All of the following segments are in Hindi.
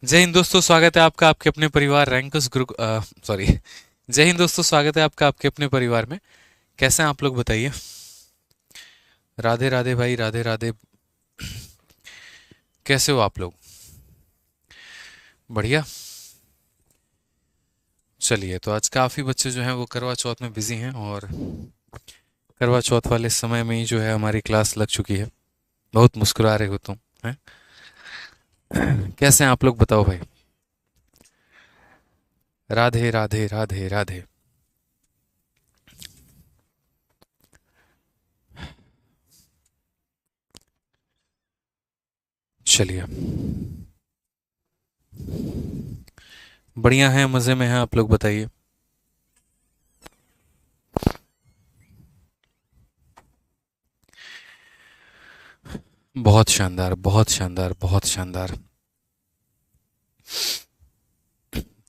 जय हिंद दोस्तों, स्वागत है आपका आपके अपने परिवार रैंकस ग्रुप सॉरी। जय हिंद दोस्तों, स्वागत है आपका आपके अपने परिवार में। कैसे हैं आप लोग, बताइए। राधे राधे भाई, राधे राधे। कैसे हो आप लोग? बढ़िया। चलिए, तो आज काफ़ी बच्चे जो हैं वो करवा चौथ में बिजी हैं, और करवा चौथ वाले समय में ही जो है हमारी क्लास लग चुकी है। बहुत मुस्कुरा रहे हो तुम, हैं? कैसे हैं आप लोग, बताओ भाई। राधे राधे राधे राधे। चलिए, बढ़िया है, मज़े में हैं आप लोग, बताइए। बहुत शानदार, बहुत शानदार, बहुत शानदार।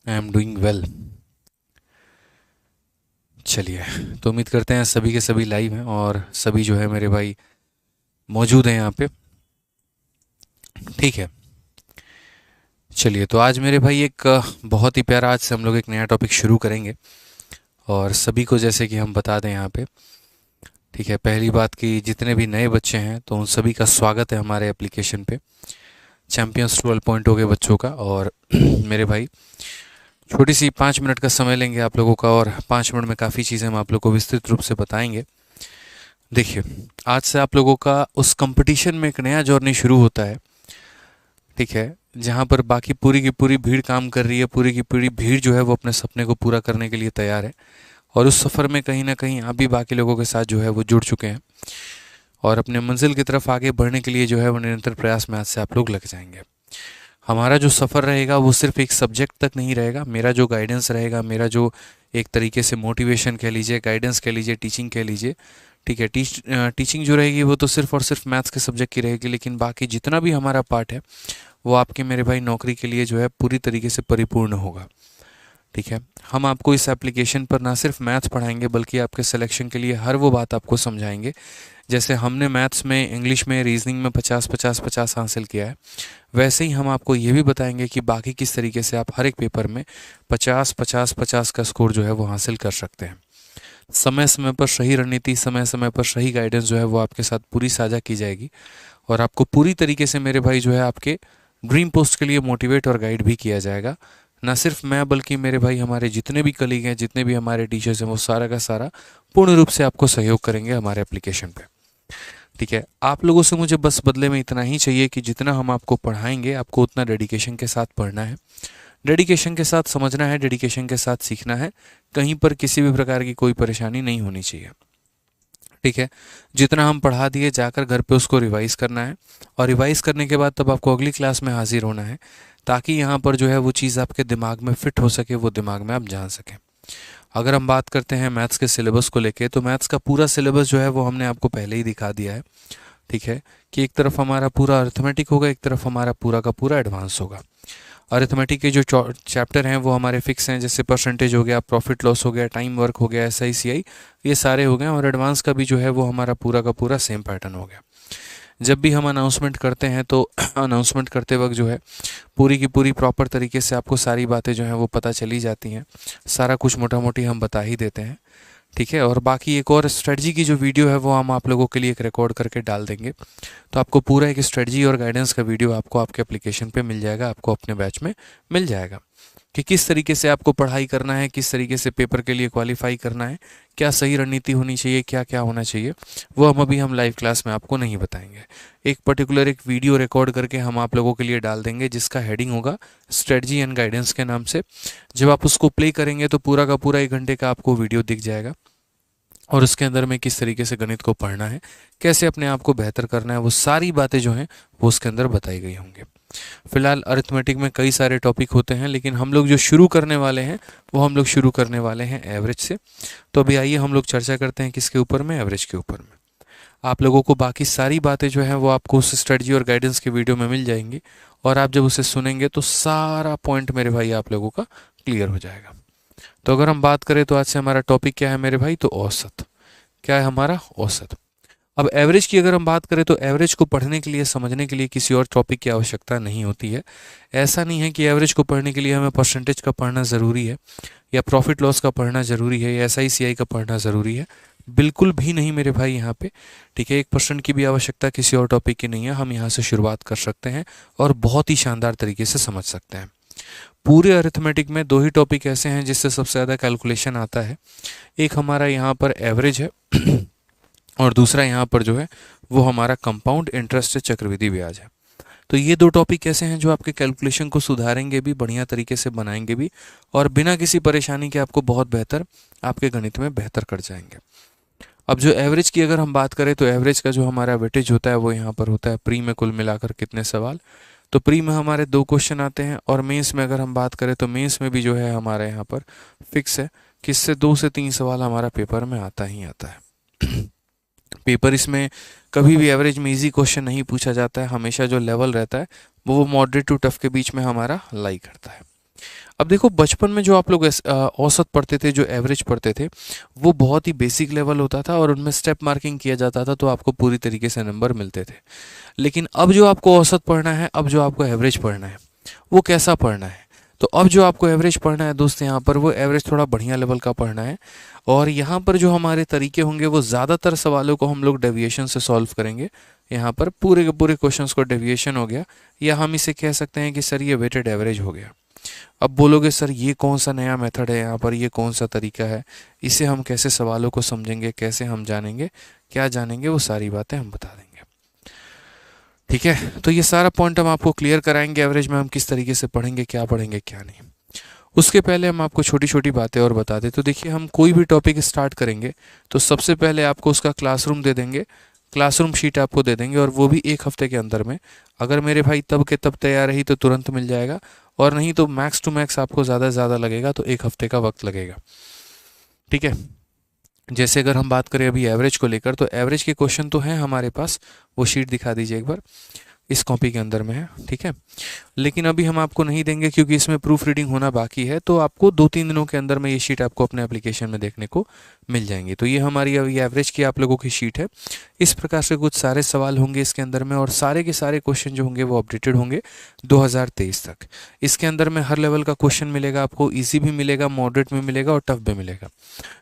I am doing well. चलिए, तो उम्मीद करते हैं सभी के सभी लाइव हैं और सभी जो है मेरे भाई मौजूद हैं यहाँ पे। ठीक है। चलिए, तो आज मेरे भाई एक बहुत ही प्यारा, आज से हम लोग एक नया टॉपिक शुरू करेंगे। और सभी को जैसे कि हम बता दें यहाँ पे, ठीक है, पहली बात कि जितने भी नए बच्चे हैं तो उन सभी का स्वागत है हमारे एप्लीकेशन पे। चैम्पियंस 12 के बच्चों का। और मेरे भाई छोटी सी 5 मिनट का समय लेंगे आप लोगों का, और 5 मिनट में काफ़ी चीज़ें हम आप लोग को विस्तृत रूप से बताएंगे। देखिए, आज से आप लोगों का उस कंपटीशन में एक नया जर्नी शुरू होता है। ठीक है। जहाँ पर बाकी पूरी की पूरी भीड़ काम कर रही है, पूरी की पूरी भीड़ जो है वो अपने सपने को पूरा करने के लिए तैयार है। और उस सफ़र में कहीं ना कहीं आप भी बाकी लोगों के साथ जो है वो जुड़ चुके हैं, और अपने मंजिल की तरफ आगे बढ़ने के लिए जो है वो निरंतर प्रयास में आज से आप लोग लग जाएंगे। हमारा जो सफ़र रहेगा वो सिर्फ एक सब्जेक्ट तक नहीं रहेगा। मेरा जो गाइडेंस रहेगा, मेरा जो एक तरीके से मोटिवेशन कह लीजिए, गाइडेंस कह लीजिए, टीचिंग कह लीजिए। ठीक है। टीचिंग जो रहेगी वो तो सिर्फ और सिर्फ मैथ्स के सब्जेक्ट की रहेगी, लेकिन बाकी जितना भी हमारा पार्ट है वो आपके मेरे भाई नौकरी के लिए जो है पूरी तरीके से परिपूर्ण होगा। ठीक है। हम आपको इस एप्लीकेशन पर ना सिर्फ मैथ्स पढ़ाएंगे, बल्कि आपके सिलेक्शन के लिए हर वो बात आपको समझाएंगे। जैसे हमने मैथ्स में, इंग्लिश में, रीजनिंग में 50 50 50 हासिल किया है, वैसे ही हम आपको ये भी बताएंगे कि बाकी किस तरीके से आप हर एक पेपर में 50 50 50 का स्कोर जो है वो हासिल कर सकते हैं। समय समय पर सही रणनीति, समय समय पर सही गाइडेंस जो है वो आपके साथ पूरी साझा की जाएगी, और आपको पूरी तरीके से मेरे भाई जो है आपके ड्रीम पोस्ट के लिए मोटिवेट और गाइड भी किया जाएगा। ना सिर्फ मैं, बल्कि मेरे भाई हमारे जितने भी कलीग हैं, जितने भी हमारे टीचर्स हैं, वो सारा का सारा पूर्ण रूप से आपको सहयोग करेंगे हमारे एप्लीकेशन पे। ठीक है। आप लोगों से मुझे बस बदले में इतना ही चाहिए कि जितना हम आपको पढ़ाएंगे, आपको उतना डेडिकेशन के साथ पढ़ना है, डेडिकेशन के साथ समझना है, डेडिकेशन के साथ सीखना है। कहीं पर किसी भी प्रकार की कोई परेशानी नहीं होनी चाहिए। ठीक है। जितना हम पढ़ा दिए, जाकर घर पे उसको रिवाइज करना है, और रिवाइज करने के बाद तब आपको अगली क्लास में हाजिर होना है, ताकि यहाँ पर जो है वो चीज़ आपके दिमाग में फिट हो सके, वो दिमाग में आप जान सकें। अगर हम बात करते हैं मैथ्स के सिलेबस को लेके, तो मैथ्स का पूरा सिलेबस जो है वो हमने आपको पहले ही दिखा दिया है। ठीक है। कि एक तरफ हमारा पूरा अर्थमेटिक होगा, एक तरफ हमारा पूरा का पूरा एडवांस होगा। अरिथमेटिक के जो चैप्टर हैं वो हमारे फिक्स हैं, जैसे परसेंटेज हो गया, प्रॉफिट लॉस हो गया, टाइम वर्क हो गया, एस आई सी आई, ये सारे हो गए। और एडवांस का भी जो है वो हमारा पूरा का पूरा सेम पैटर्न हो गया। जब भी हम अनाउंसमेंट करते हैं तो अनाउंसमेंट करते वक्त जो है पूरी की पूरी प्रॉपर तरीके से आपको सारी बातें जो हैं वो पता चली जाती हैं। सारा कुछ मोटा मोटी हम बता ही देते हैं। ठीक है। और बाकी एक और स्ट्रेटजी की जो वीडियो है वो हम आप लोगों के लिए एक रिकॉर्ड करके डाल देंगे। तो आपको पूरा एक स्ट्रेटजी और गाइडेंस का वीडियो आपको आपके एप्लीकेशन पे मिल जाएगा, आपको अपने बैच में मिल जाएगा, कि किस तरीके से आपको पढ़ाई करना है, किस तरीके से पेपर के लिए क्वालिफाई करना है, क्या सही रणनीति होनी चाहिए, क्या क्या होना चाहिए। वो हम लाइव क्लास में आपको नहीं बताएंगे। एक पर्टिकुलर एक वीडियो रिकॉर्ड करके हम आप लोगों के लिए डाल देंगे, जिसका हेडिंग होगा स्ट्रेटजी एंड गाइडेंस के नाम से। जब आप उसको प्ले करेंगे तो पूरा का पूरा 1 घंटे का आपको वीडियो दिख जाएगा, और उसके अंदर में किस तरीके से गणित को पढ़ना है, कैसे अपने आप को बेहतर करना है, वो सारी बातें जो हैं वो उसके अंदर बताई गई होंगी। फिलहाल अरिथमेटिक में कई सारे टॉपिक होते हैं, लेकिन हम लोग जो शुरू करने वाले हैं वो हम लोग शुरू करने वाले हैं एवरेज से। तो अभी आइए हम लोग चर्चा करते हैं किसके ऊपर में, एवरेज के ऊपर में। आप लोगों को बाकी सारी बातें जो हैं वो आपको उस स्ट्रेटजी और गाइडेंस के वीडियो में मिल जाएंगी, और आप जब उसे सुनेंगे तो सारा पॉइंट मेरे भाई आप लोगों का क्लियर हो जाएगा। तो अगर हम बात करें तो आज से हमारा टॉपिक क्या है मेरे भाई, तो औसत। क्या है हमारा? औसत। अब एवरेज की अगर हम बात करें तो एवरेज को पढ़ने के लिए, समझने के लिए किसी और टॉपिक की आवश्यकता नहीं होती है। ऐसा नहीं है कि एवरेज को पढ़ने के लिए हमें परसेंटेज का पढ़ना ज़रूरी है, या प्रॉफिट लॉस का पढ़ना ज़रूरी है, या SICI का पढ़ना ज़रूरी है। बिल्कुल भी नहीं मेरे भाई यहाँ पे। ठीक है, 1% की भी आवश्यकता किसी और टॉपिक की नहीं है। हम यहाँ से शुरुआत कर सकते हैं और बहुत ही शानदार तरीके से समझ सकते हैं। पूरे अरिथमेटिक में दो ही टॉपिक ऐसे हैं जिससे सबसे ज़्यादा कैलकुलेशन आता है। एक हमारा यहाँ पर एवरेज है और दूसरा यहाँ पर जो है वो हमारा कंपाउंड इंटरेस्ट चक्रवृद्धि ब्याज है। तो ये दो टॉपिक ऐसे हैं जो आपके कैलकुलेशन को सुधारेंगे भी, बढ़िया तरीके से बनाएंगे भी, और बिना किसी परेशानी के आपको बहुत बेहतर आपके गणित में बेहतर कर जाएंगे। अब जो एवरेज की अगर हम बात करें तो एवरेज का जो हमारा वेटेज होता है वो यहाँ पर होता है प्री में कुल मिलाकर कितने सवाल। तो प्री में हमारे 2 क्वेश्चन आते हैं, और मेंस में अगर हम बात करें तो मेंस में भी जो है हमारे यहाँ पर फिक्स है कि इससे 2 से 3 सवाल हमारा पेपर में आता ही आता है। पेपर इसमें कभी भी एवरेज में इजी क्वेश्चन नहीं पूछा जाता है। हमेशा जो लेवल रहता है वो मॉडरेट टू टफ के बीच में हमारा लाई करता है। अब देखो, बचपन में जो आप लोग औसत पढ़ते थे, जो एवरेज पढ़ते थे, वो बहुत ही बेसिक लेवल होता था और उनमें स्टेप मार्किंग किया जाता था, तो आपको पूरी तरीके से नंबर मिलते थे। लेकिन अब जो आपको औसत पढ़ना है, अब जो आपको एवरेज पढ़ना है, वो कैसा पढ़ना है? तो अब जो आपको एवरेज पढ़ना है दोस्त, यहाँ पर वो एवरेज थोड़ा बढ़िया लेवल का पढ़ना है। और यहाँ पर जो हमारे तरीके होंगे वो ज़्यादातर सवालों को हम लोग डेविएशन से सॉल्व करेंगे। यहाँ पर पूरे के पूरे क्वेश्चंस को डेविएशन हो गया, या हम इसे कह सकते हैं कि सर ये वेटेड एवरेज हो गया। अब बोलोगे सर ये कौन सा नया मेथड है यहाँ पर, ये कौन सा तरीका है, इसे हम कैसे सवालों को समझेंगे, कैसे हम जानेंगे, क्या जानेंगे, वो सारी बातें हम बता देंगे। ठीक है, तो ये सारा पॉइंट हम आपको क्लियर कराएंगे। एवरेज में हम किस तरीके से पढ़ेंगे, क्या नहीं। उसके पहले हम आपको छोटी छोटी बातें और बता दें। तो देखिए, हम कोई भी टॉपिक स्टार्ट करेंगे तो सबसे पहले आपको उसका क्लासरूम दे देंगे, क्लासरूम शीट आपको दे देंगे, और वो भी 1 हफ्ते के अंदर में। अगर मेरे भाई तब के तब तैयार रही तो तुरंत मिल जाएगा, और नहीं तो मैक्स टू मैक्स आपको ज़्यादा से ज़्यादा लगेगा तो 1 हफ्ते का वक्त लगेगा। ठीक है, जैसे अगर हम बात करें अभी एवरेज को लेकर, तो एवरेज के क्वेश्चन तो हैं हमारे पास, वो शीट दिखा दीजिए एक बार, इस कॉपी के अंदर में है। ठीक है, लेकिन अभी हम आपको नहीं देंगे क्योंकि इसमें प्रूफ रीडिंग होना बाकी है। तो आपको 2-3 दिनों के अंदर में ये शीट आपको अपने एप्लीकेशन में देखने को मिल जाएंगी। तो ये हमारी अभी एवरेज की आप लोगों की शीट है। इस प्रकार से कुछ सारे सवाल होंगे इसके अंदर में, और सारे के सारे क्वेश्चन जो होंगे वो अपडेटेड होंगे 2023 तक। इसके अंदर में हर लेवल का क्वेश्चन मिलेगा आपको, ईजी भी मिलेगा, मॉडरेट में मिलेगा और टफ भी मिलेगा।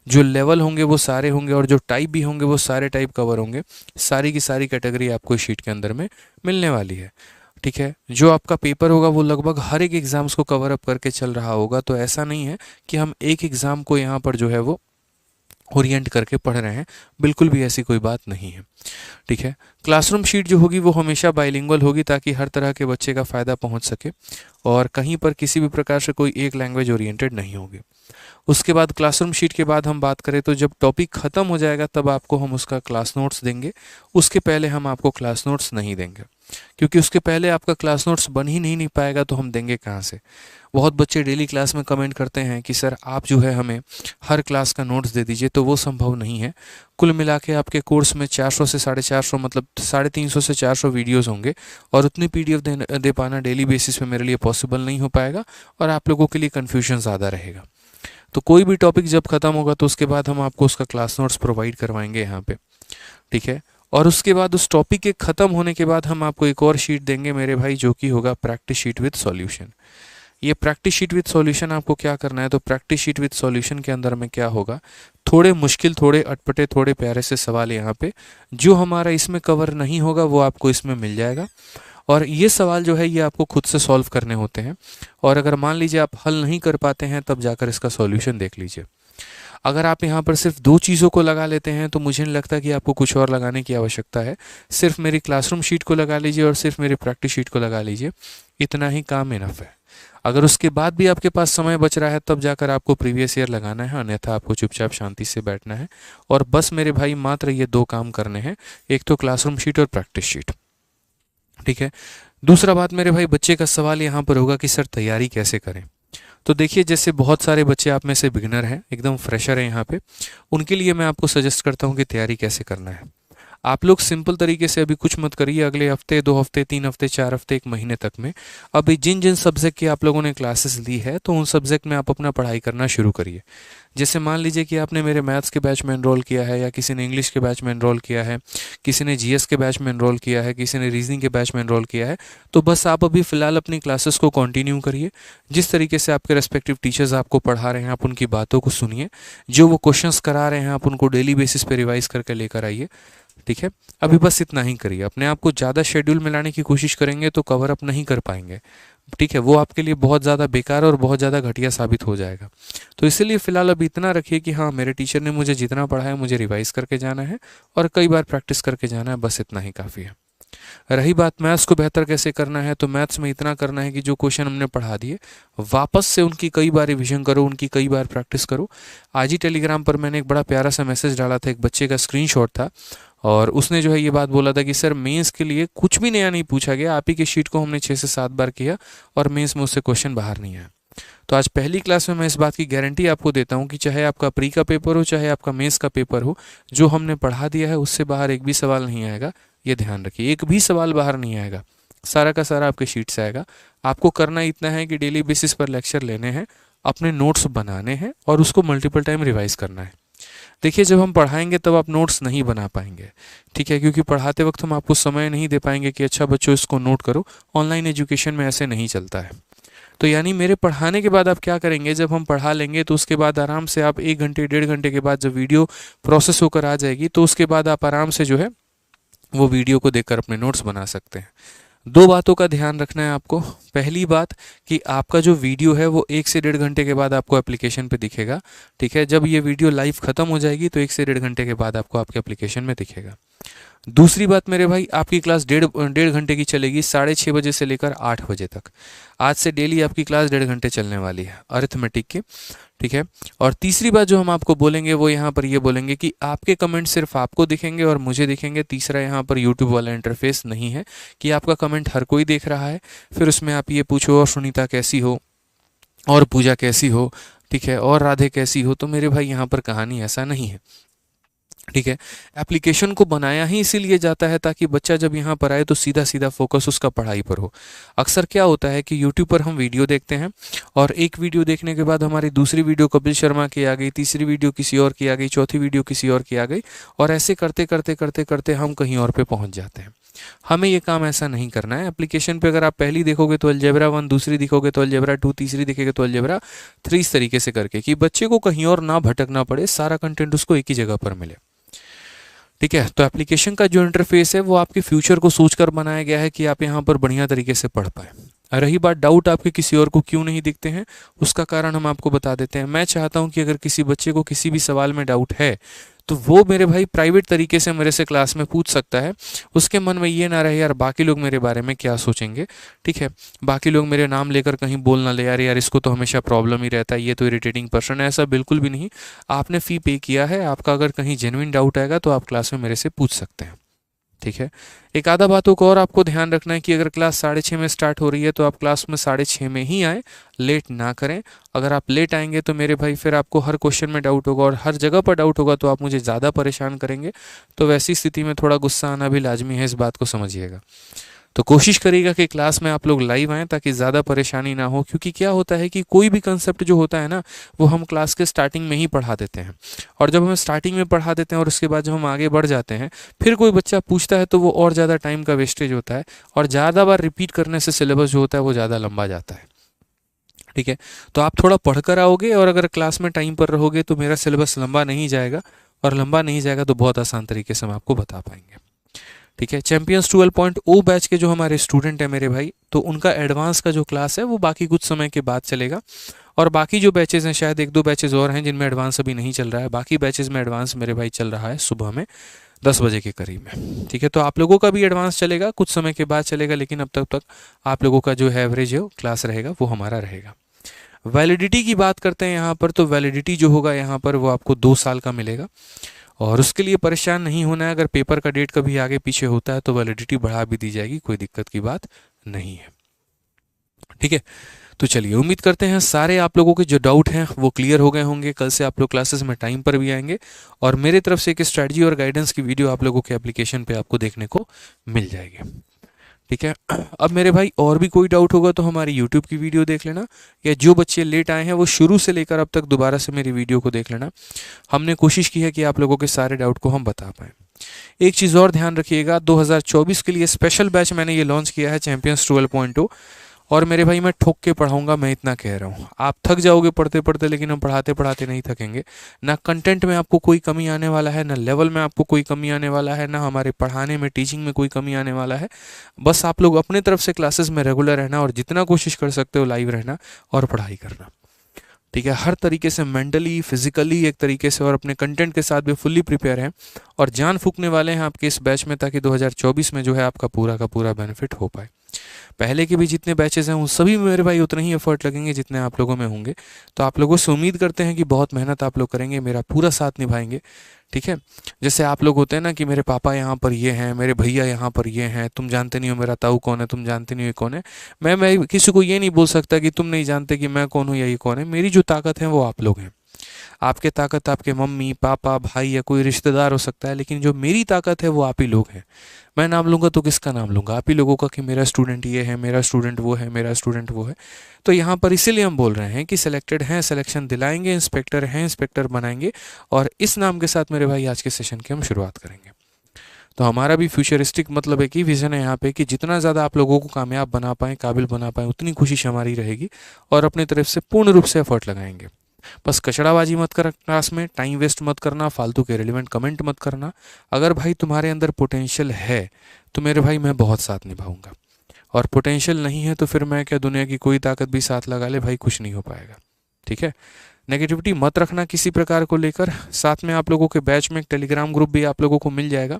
जो लेवल होंगे वो सारे होंगे, और जो टाइप भी होंगे वो सारे टाइप कवर होंगे। सारी की सारी कैटेगरी आपको शीट के अंदर में मिलने वाली है। ठीक है, जो आपका पेपर होगा वो लगभग हर एक एग्ज़ाम्स को कवर अप करके चल रहा होगा। तो ऐसा नहीं है कि हम एक एग्ज़ाम को यहाँ पर जो है वो ओरिएंट करके पढ़ रहे हैं, बिल्कुल भी ऐसी कोई बात नहीं है। ठीक है, क्लासरूम शीट जो होगी वो हमेशा बाइलिंगुअल होगी, ताकि हर तरह के बच्चे का फ़ायदा पहुंच सके, और कहीं पर किसी भी प्रकार से कोई एक लैंग्वेज ओरिएंटेड नहीं होगी। उसके बाद क्लासरूम शीट के बाद हम बात करें तो जब टॉपिक ख़त्म हो जाएगा तब आपको हम उसका क्लास नोट्स देंगे। उसके पहले हम आपको क्लास नोट्स नहीं देंगे, क्योंकि उसके पहले आपका क्लास नोट्स बन ही नहीं पाएगा, तो हम देंगे कहाँ से? बहुत बच्चे डेली क्लास में कमेंट करते हैं कि सर आप जो है हमें हर क्लास का नोट्स दे दीजिए, तो वो संभव नहीं है। कुल मिला के आपके कोर्स में 400 से 450, मतलब 350 से 400 वीडियोस होंगे, और उतनी PDF दे पाना डेली बेसिस पे मेरे लिए पॉसिबल नहीं हो पाएगा, और आप लोगों के लिए कन्फ्यूजन ज़्यादा रहेगा। तो कोई भी टॉपिक जब ख़त्म होगा तो उसके बाद हम आपको उसका क्लास नोट्स प्रोवाइड करवाएंगे यहाँ पे। ठीक है, और उसके बाद उस टॉपिक के ख़त्म होने के बाद हम आपको एक और शीट देंगे मेरे भाई, जो कि होगा प्रैक्टिस शीट विद सॉल्यूशन। ये प्रैक्टिस शीट विद सॉल्यूशन आपको क्या करना है? तो प्रैक्टिस शीट विद सॉल्यूशन के अंदर में क्या होगा, थोड़े मुश्किल, थोड़े अटपटे, थोड़े प्यारे से सवाल यहाँ पे, जो हमारा इसमें कवर नहीं होगा वो आपको इसमें मिल जाएगा। और ये सवाल जो है ये आपको खुद से सॉल्व करने होते हैं, और अगर मान लीजिए आप हल नहीं कर पाते हैं तब जाकर इसका सॉल्यूशन देख लीजिए। अगर आप यहाँ पर सिर्फ 2 चीज़ों को लगा लेते हैं तो मुझे नहीं लगता कि आपको कुछ और लगाने की आवश्यकता है। सिर्फ मेरी क्लासरूम शीट को लगा लीजिए और सिर्फ मेरी प्रैक्टिस शीट को लगा लीजिए, इतना ही काम इनफ है। अगर उसके बाद भी आपके पास समय बच रहा है तब जाकर आपको प्रीवियस ईयर लगाना है, अन्यथा आपको चुपचाप शांति से बैठना है। और बस मेरे भाई मात्र ये 2 काम करने हैं, एक तो क्लासरूम शीट और प्रैक्टिस शीट। ठीक है, दूसरा बात मेरे भाई, बच्चे का सवाल यहाँ पर होगा कि सर तैयारी कैसे करें? तो देखिए, जैसे बहुत सारे बच्चे आप में से बिगिनर हैं, एकदम फ्रेशर हैं यहाँ पे, उनके लिए मैं आपको सजेस्ट करता हूँ कि तैयारी कैसे करना है। आप लोग सिंपल तरीके से अभी कुछ मत करिए, अगले हफ्ते, 2 हफ्ते, 3 हफ्ते, 4 हफ्ते, 1 महीने तक में अभी जिन जिन सब्जेक्ट की आप लोगों ने क्लासेस ली है तो उन सब्जेक्ट में आप अपना पढ़ाई करना शुरू करिए। जैसे मान लीजिए कि आपने मेरे मैथ्स के बैच में एनरोल किया है, या किसी ने इंग्लिश के बैच में एनरोल किया है, किसी ने जीएस के बैच में एनरोल किया है, किसी ने रीजनिंग के बैच में एनरोल किया है, तो बस आप अभी फ़िलहाल अपनी क्लासेस को कंटिन्यू करिए। जिस तरीके से आपके रेस्पेक्टिव टीचर्स आपको पढ़ा रहे हैं आप उनकी बातों को सुनिए, जो वो क्वेश्चंस करा रहे हैं आप उनको डेली बेसिस पे रिवाइज करके लेकर आइए। ठीक है, अभी बस इतना ही करिए। अपने आप को ज़्यादा शेड्यूल में लाने की कोशिश करेंगे तो कवर अप नहीं कर पाएंगे। ठीक है, वो आपके लिए बहुत ज़्यादा बेकार और बहुत ज़्यादा घटिया साबित हो जाएगा। तो इसीलिए फ़िलहाल अभी इतना रखिए कि हाँ, मेरे टीचर ने मुझे जितना पढ़ाया मुझे रिवाइज करके जाना है और कई बार प्रैक्टिस करके जाना है, बस इतना ही काफ़ी है। रही बात मैथ्स को बेहतर कैसे करना है, तो मैथ्स में इतना करना है कि जो क्वेश्चन हमने पढ़ा दिए वापस से उनकी कई बार रिविजन करो, उनकी कई बार प्रैक्टिस करो। आज ही टेलीग्राम पर मैंने एक बड़ा प्यारा सा मैसेज डाला था, एक बच्चे का स्क्रीनशॉट था और उसने जो है ये बात बोला था कि सर मेंस के लिए कुछ भी नया नहीं पूछा गया, आप ही की शीट को हमने 6 से 7 बार किया और मेंस में उससे क्वेश्चन बाहर नहीं आया। तो आज पहली क्लास में मैं इस बात की गारंटी आपको देता हूं कि चाहे आपका प्री का पेपर हो चाहे आपका मेंस का पेपर हो, जो हमने पढ़ा दिया है उससे बाहर एक भी सवाल नहीं आएगा। ये ध्यान रखिए, एक भी सवाल बाहर नहीं आएगा, सारा का सारा आपके शीट से आएगा। आपको करना इतना है कि डेली बेसिस पर लेक्चर लेने हैं, अपने नोट्स बनाने हैं और उसको मल्टीपल टाइम रिवाइज करना है। देखिए, जब हम पढ़ाएंगे तब आप नोट्स नहीं बना पाएंगे, ठीक है, क्योंकि पढ़ाते वक्त हम आपको समय नहीं दे पाएंगे कि अच्छा बच्चों इसको नोट करो। ऑनलाइन एजुकेशन में ऐसे नहीं चलता है। तो यानी मेरे पढ़ाने के बाद आप क्या करेंगे, जब हम पढ़ा लेंगे तो उसके बाद आराम से आप 1 घंटे 1.5 घंटे के बाद जब वीडियो प्रोसेस होकर आ जाएगी तो उसके बाद आप आराम से जो है वो वीडियो को देखकर अपने नोट्स बना सकते हैं। 2 बातों का ध्यान रखना है आपको। पहली बात कि आपका जो वीडियो है वो 1 से 1.5 घंटे के बाद आपको एप्लीकेशन पे दिखेगा। ठीक है, जब ये वीडियो लाइव खत्म हो जाएगी तो 1 से 1.5 घंटे के बाद आपको आपके एप्लीकेशन में दिखेगा। दूसरी बात मेरे भाई, आपकी क्लास डेढ़ डेढ़ घंटे की चलेगी, 6:30 बजे से लेकर 8 बजे तक। आज से डेली आपकी क्लास 1.5 घंटे चलने वाली है अरिथमेटिक की। ठीक है, और तीसरी बात जो हम आपको बोलेंगे वो यहाँ पर ये बोलेंगे कि आपके कमेंट सिर्फ आपको दिखेंगे और मुझे दिखेंगे। तीसरा, यहाँ पर यूट्यूब वाला इंटरफेस नहीं है कि आपका कमेंट हर कोई देख रहा है, फिर उसमें आप ये पूछो और सुनीता कैसी हो और पूजा कैसी हो, ठीक है, और राधे कैसी हो। तो मेरे भाई यहाँ पर कहानी ऐसा नहीं है। ठीक है, एप्लीकेशन को बनाया ही इसीलिए जाता है ताकि बच्चा जब यहाँ पर आए तो सीधा सीधा फोकस उसका पढ़ाई पर हो। अक्सर क्या होता है कि यूट्यूब पर हम वीडियो देखते हैं और एक वीडियो देखने के बाद हमारी दूसरी वीडियो कपिल शर्मा की आ गई, तीसरी वीडियो किसी और की आ गई, चौथी वीडियो किसी और की आ गई, और ऐसे करते करते करते करते हम कहीं और पे पहुंच जाते हैं। हमें ये काम ऐसा नहीं करना है। एप्लीकेशन पे अगर आप पहली देखोगे तो अलजेब्रा 1, दूसरी देखोगे तो अलजेब्रा 2, तीसरी दिखेगा तो अलजेब्रा 3, इस तरीके से करके कि बच्चे को कहीं और ना भटकना पड़े, सारा कंटेंट उसको एक ही जगह पर मिले। ठीक है, तो एप्लीकेशन का जो इंटरफेस है वो आपके फ्यूचर को सोचकर बनाया गया है कि आप यहाँ पर बढ़िया तरीके से पढ़ पाए। रही बात डाउट आपके किसी और को क्यों नहीं दिखते हैं, उसका कारण हम आपको बता देते हैं। मैं चाहता हूँ कि अगर किसी बच्चे को किसी भी सवाल में डाउट है तो वो मेरे भाई प्राइवेट तरीके से मेरे से क्लास में पूछ सकता है। उसके मन में ये ना रहे यार बाकी लोग मेरे बारे में क्या सोचेंगे। ठीक है, बाकी लोग मेरे नाम लेकर कहीं बोल ना ले यार यार इसको तो हमेशा प्रॉब्लम ही रहता है, ये तो इरिटेटिंग पर्सन है। ऐसा बिल्कुल भी नहीं। आपने फ़ी पे किया है, आपका अगर कहीं जेन्युइन डाउट आएगा तो आप क्लास में मेरे से पूछ सकते हैं। ठीक है, एक आधा बातों को और आपको ध्यान रखना है कि अगर क्लास 6:30 में स्टार्ट हो रही है तो आप क्लास में 6:30 में ही आए, लेट ना करें। अगर आप लेट आएंगे तो मेरे भाई फिर आपको हर क्वेश्चन में डाउट होगा और हर जगह पर डाउट होगा तो आप मुझे ज़्यादा परेशान करेंगे। तो वैसी स्थिति में थोड़ा गुस्सा आना भी लाजमी है, इस बात को समझिएगा। तो कोशिश करिएगा कि क्लास में आप लोग लाइव आएँ ताकि ज़्यादा परेशानी ना हो, क्योंकि क्या होता है कि कोई भी कंसेप्ट जो होता है ना वो हम क्लास के स्टार्टिंग में ही पढ़ा देते हैं, और जब हम स्टार्टिंग में पढ़ा देते हैं और उसके बाद जब हम आगे बढ़ जाते हैं फिर कोई बच्चा पूछता है तो वो और ज़्यादा टाइम का वेस्टेज होता है, और ज़्यादा बार रिपीट करने से सिलेबस जो होता है वो ज़्यादा लंबा जाता है। ठीक है, तो आप थोड़ा पढ़कर आओगे और अगर क्लास में टाइम पर रहोगे तो मेरा सिलेबस लंबा नहीं जाएगा, और लंबा नहीं जाएगा तो बहुत आसान तरीके से हम आपको बता पाएंगे। ठीक है, चैंपियंस 12.0 बैच के जो हमारे स्टूडेंट हैं मेरे भाई, तो उनका एडवांस का जो क्लास है वो बाकी कुछ समय के बाद चलेगा, और बाकी जो बैचेज हैं शायद 1-2 बैचेज और हैं जिनमें एडवांस अभी नहीं चल रहा है। बाकी बैचेज में एडवांस मेरे भाई चल रहा है सुबह में 10 बजे के करीब में। ठीक है, तो आप लोगों का भी एडवांस चलेगा, कुछ समय के बाद चलेगा, लेकिन अब तक आप लोगों का जो है एवरेज है क्लास रहेगा वो हमारा रहेगा। वैलिडिटी की बात करते हैं यहाँ पर, तो वैलिडिटी जो होगा यहाँ पर वो आपको 2 साल का मिलेगा, और उसके लिए परेशान नहीं होना है। अगर पेपर का डेट कभी आगे पीछे होता है तो वैलिडिटी बढ़ा भी दी जाएगी, कोई दिक्कत की बात नहीं है। ठीक है, तो चलिए, उम्मीद करते हैं सारे आप लोगों के जो डाउट हैं वो क्लियर हो गए होंगे। कल से आप लोग क्लासेस में टाइम पर भी आएंगे और मेरी तरफ से एक स्ट्रैटेजी और गाइडेंस की वीडियो आप लोगों के एप्लीकेशन पे आपको देखने को मिल जाएगी। ठीक है। अब मेरे भाई और भी कोई डाउट होगा तो हमारी यूट्यूब की वीडियो देख लेना, या जो बच्चे लेट आए हैं वो शुरू से लेकर अब तक दोबारा से मेरी वीडियो को देख लेना। हमने कोशिश की है कि आप लोगों के सारे डाउट को हम बता पाएँ। एक चीज़ और ध्यान रखिएगा, 2024 के लिए स्पेशल बैच मैंने ये लॉन्च किया है, चैंपियंस 12.0। और मेरे भाई मैं ठोक के पढ़ाऊंगा, मैं इतना कह रहा हूँ। आप थक जाओगे पढ़ते पढ़ते, लेकिन हम पढ़ाते पढ़ाते नहीं थकेंगे। ना कंटेंट में आपको कोई कमी आने वाला है, ना लेवल में आपको कोई कमी आने वाला है, ना हमारे पढ़ाने में टीचिंग में कोई कमी आने वाला है। बस आप लोग अपने तरफ से क्लासेस में रेगुलर रहना और जितना कोशिश कर सकते हो लाइव रहना और पढ़ाई करना। ठीक है, हर तरीके से मेंटली फिजिकली एक तरीके से और अपने कंटेंट के साथ भी फुल्ली प्रिपेयर हैं और जान फूकने वाले हैं आपके इस बैच में, ताकि 2024 में जो है आपका पूरा का पूरा बेनिफिट हो पाए। पहले के भी जितने बैचेस हैं उन सभी में मेरे भाई उतने ही एफर्ट लगेंगे जितने आप लोगों में होंगे। तो आप लोगों से उम्मीद करते हैं कि बहुत मेहनत आप लोग करेंगे, मेरा पूरा साथ निभाएंगे। ठीक है, जैसे आप लोग होते हैं ना कि मेरे पापा यहाँ पर ये हैं, मेरे भैया यहाँ पर ये हैं, तुम जानते नहीं हो मेरा ताऊ कौन है, तुम जानते नहीं हो ये कौन है। मैं किसी को ये नहीं बोल सकता कि तुम नहीं जानते कि मैं कौन हूँ या ये कौन है। मेरी जो ताकत है वो आप लोग हैं। आपके ताकत आपके मम्मी पापा भाई या कोई रिश्तेदार हो सकता है, लेकिन जो मेरी ताकत है वो आप ही लोग हैं। मैं नाम लूँगा तो किसका नाम लूँगा? आप ही लोगों का, कि मेरा स्टूडेंट ये है, मेरा स्टूडेंट वो है, मेरा स्टूडेंट वो है। तो यहाँ पर इसीलिए हम बोल रहे हैं कि सिलेक्टेड हैं, सिलेक्शन दिलाएंगे, इंस्पेक्टर हैं, इंस्पेक्टर बनाएंगे। और इस नाम के साथ मेरे भाई आज के सेशन की हम शुरुआत करेंगे। तो हमारा भी फ्यूचरिस्टिक मतलब है कि विज़न है यहाँ पे कि जितना ज़्यादा आप लोगों को कामयाब बना पाएँ, काबिल बना पाएँ, उतनी कोशिश हमारी रहेगी और अपनी तरफ से पूर्ण रूप से एफर्ट लगाएंगे। बस कचड़ाबाजी मत कर क्लास में, टाइम वेस्ट मत करना, फालतू के रिलेवेंट कमेंट मत करना। अगर भाई तुम्हारे अंदर पोटेंशियल है तो मेरे भाई मैं बहुत साथ निभाऊंगा, और पोटेंशियल नहीं है तो फिर मैं क्या, दुनिया की कोई ताकत भी साथ लगा ले भाई, कुछ नहीं हो पाएगा। ठीक है, नेगेटिविटी मत रखना किसी प्रकार को लेकर। साथ में आप लोगों के बैच में एक टेलीग्राम ग्रुप भी आप लोगों को मिल जाएगा,